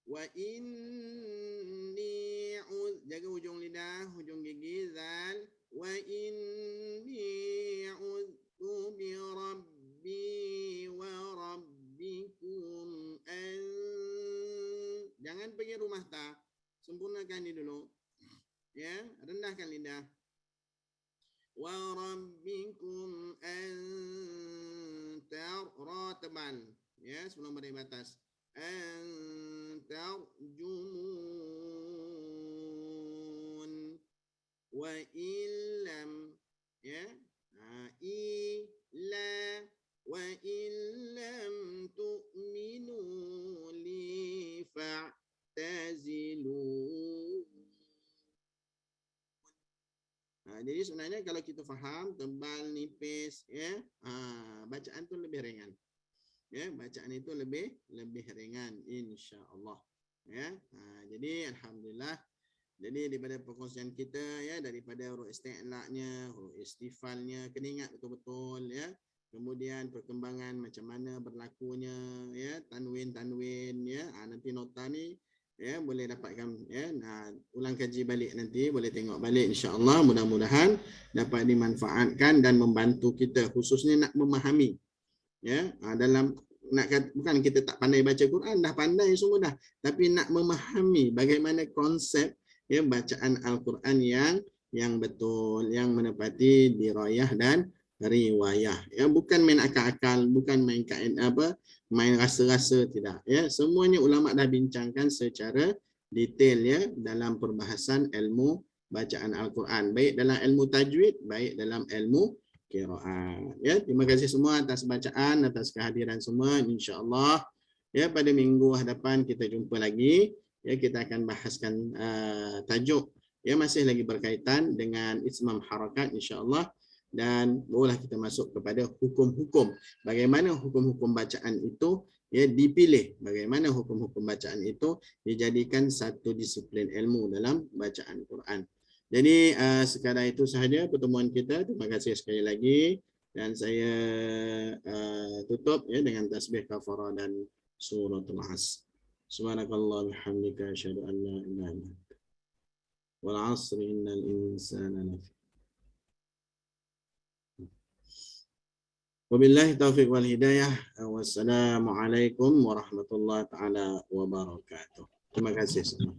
Speaker 2: Wa inni jaga ujung lidah, ujung gigi zal. Wa inni a'udzu bi rabbi wa rabbikum an. Jangan pergi rumah ta. Sempurnakan ini dulu. Ya, rendahkan lidah. Wa rabbikum an ra tebal. Ya, sebelum beri batas. Tarjumun wa illam ya illa wa illam tu'minu li fa'tazilu. Jadi sebenarnya kalau kita faham tebal nipis ya, bacaan tu lebih ringan. Ya, bacaan itu lebih ringan insya-Allah ya. Jadi alhamdulillah, jadi daripada perkongsian kita ya, daripada huruf isti'la-nya, huruf istifalnya kena ingat betul-betul ya. Kemudian perkembangan macam mana berlakunya ya, tanwin ya. Nanti nota ni ya boleh dapatkan ya. Ulang kaji balik nanti, boleh tengok balik insya-Allah. Mudah-mudahan dapat dimanfaatkan dan membantu kita khususnya nak memahami. Ya, dalam bukan kita tak pandai baca Quran, dah pandai semua dah, tapi nak memahami bagaimana konsep ya bacaan Al-Quran yang betul, yang menepati dirayah dan riwayah ya, bukan main akal-akal, bukan main main rasa-rasa, tidak ya. Semuanya ulama dah bincangkan secara detail ya dalam perbahasan ilmu bacaan Al-Quran, baik dalam ilmu tajwid, baik dalam ilmu qiraat ya. Terima kasih semua atas bacaan, atas kehadiran semua. Insya-Allah ya pada minggu hadapan kita jumpa lagi ya, kita akan bahaskan tajuk ya, masih lagi berkaitan dengan ismam harakat insya-Allah, dan bolehlah kita masuk kepada hukum-hukum, bagaimana hukum-hukum bacaan itu ya dipilih, bagaimana hukum-hukum bacaan itu dijadikan satu disiplin ilmu dalam bacaan Quran. Jadi sekadar itu sahaja pertemuan kita. Terima kasih sekali lagi, dan saya tutup ya dengan tasbih kafarah dan suratul Asr. Subhanakallah bihamdika asyhadu an la ilaha illa anta wal 'asri innal insana lafi Wabillahi taufiq wal hidayah. Wassalamualaikum warahmatullahi taala wabarakatuh. Terima kasih semua.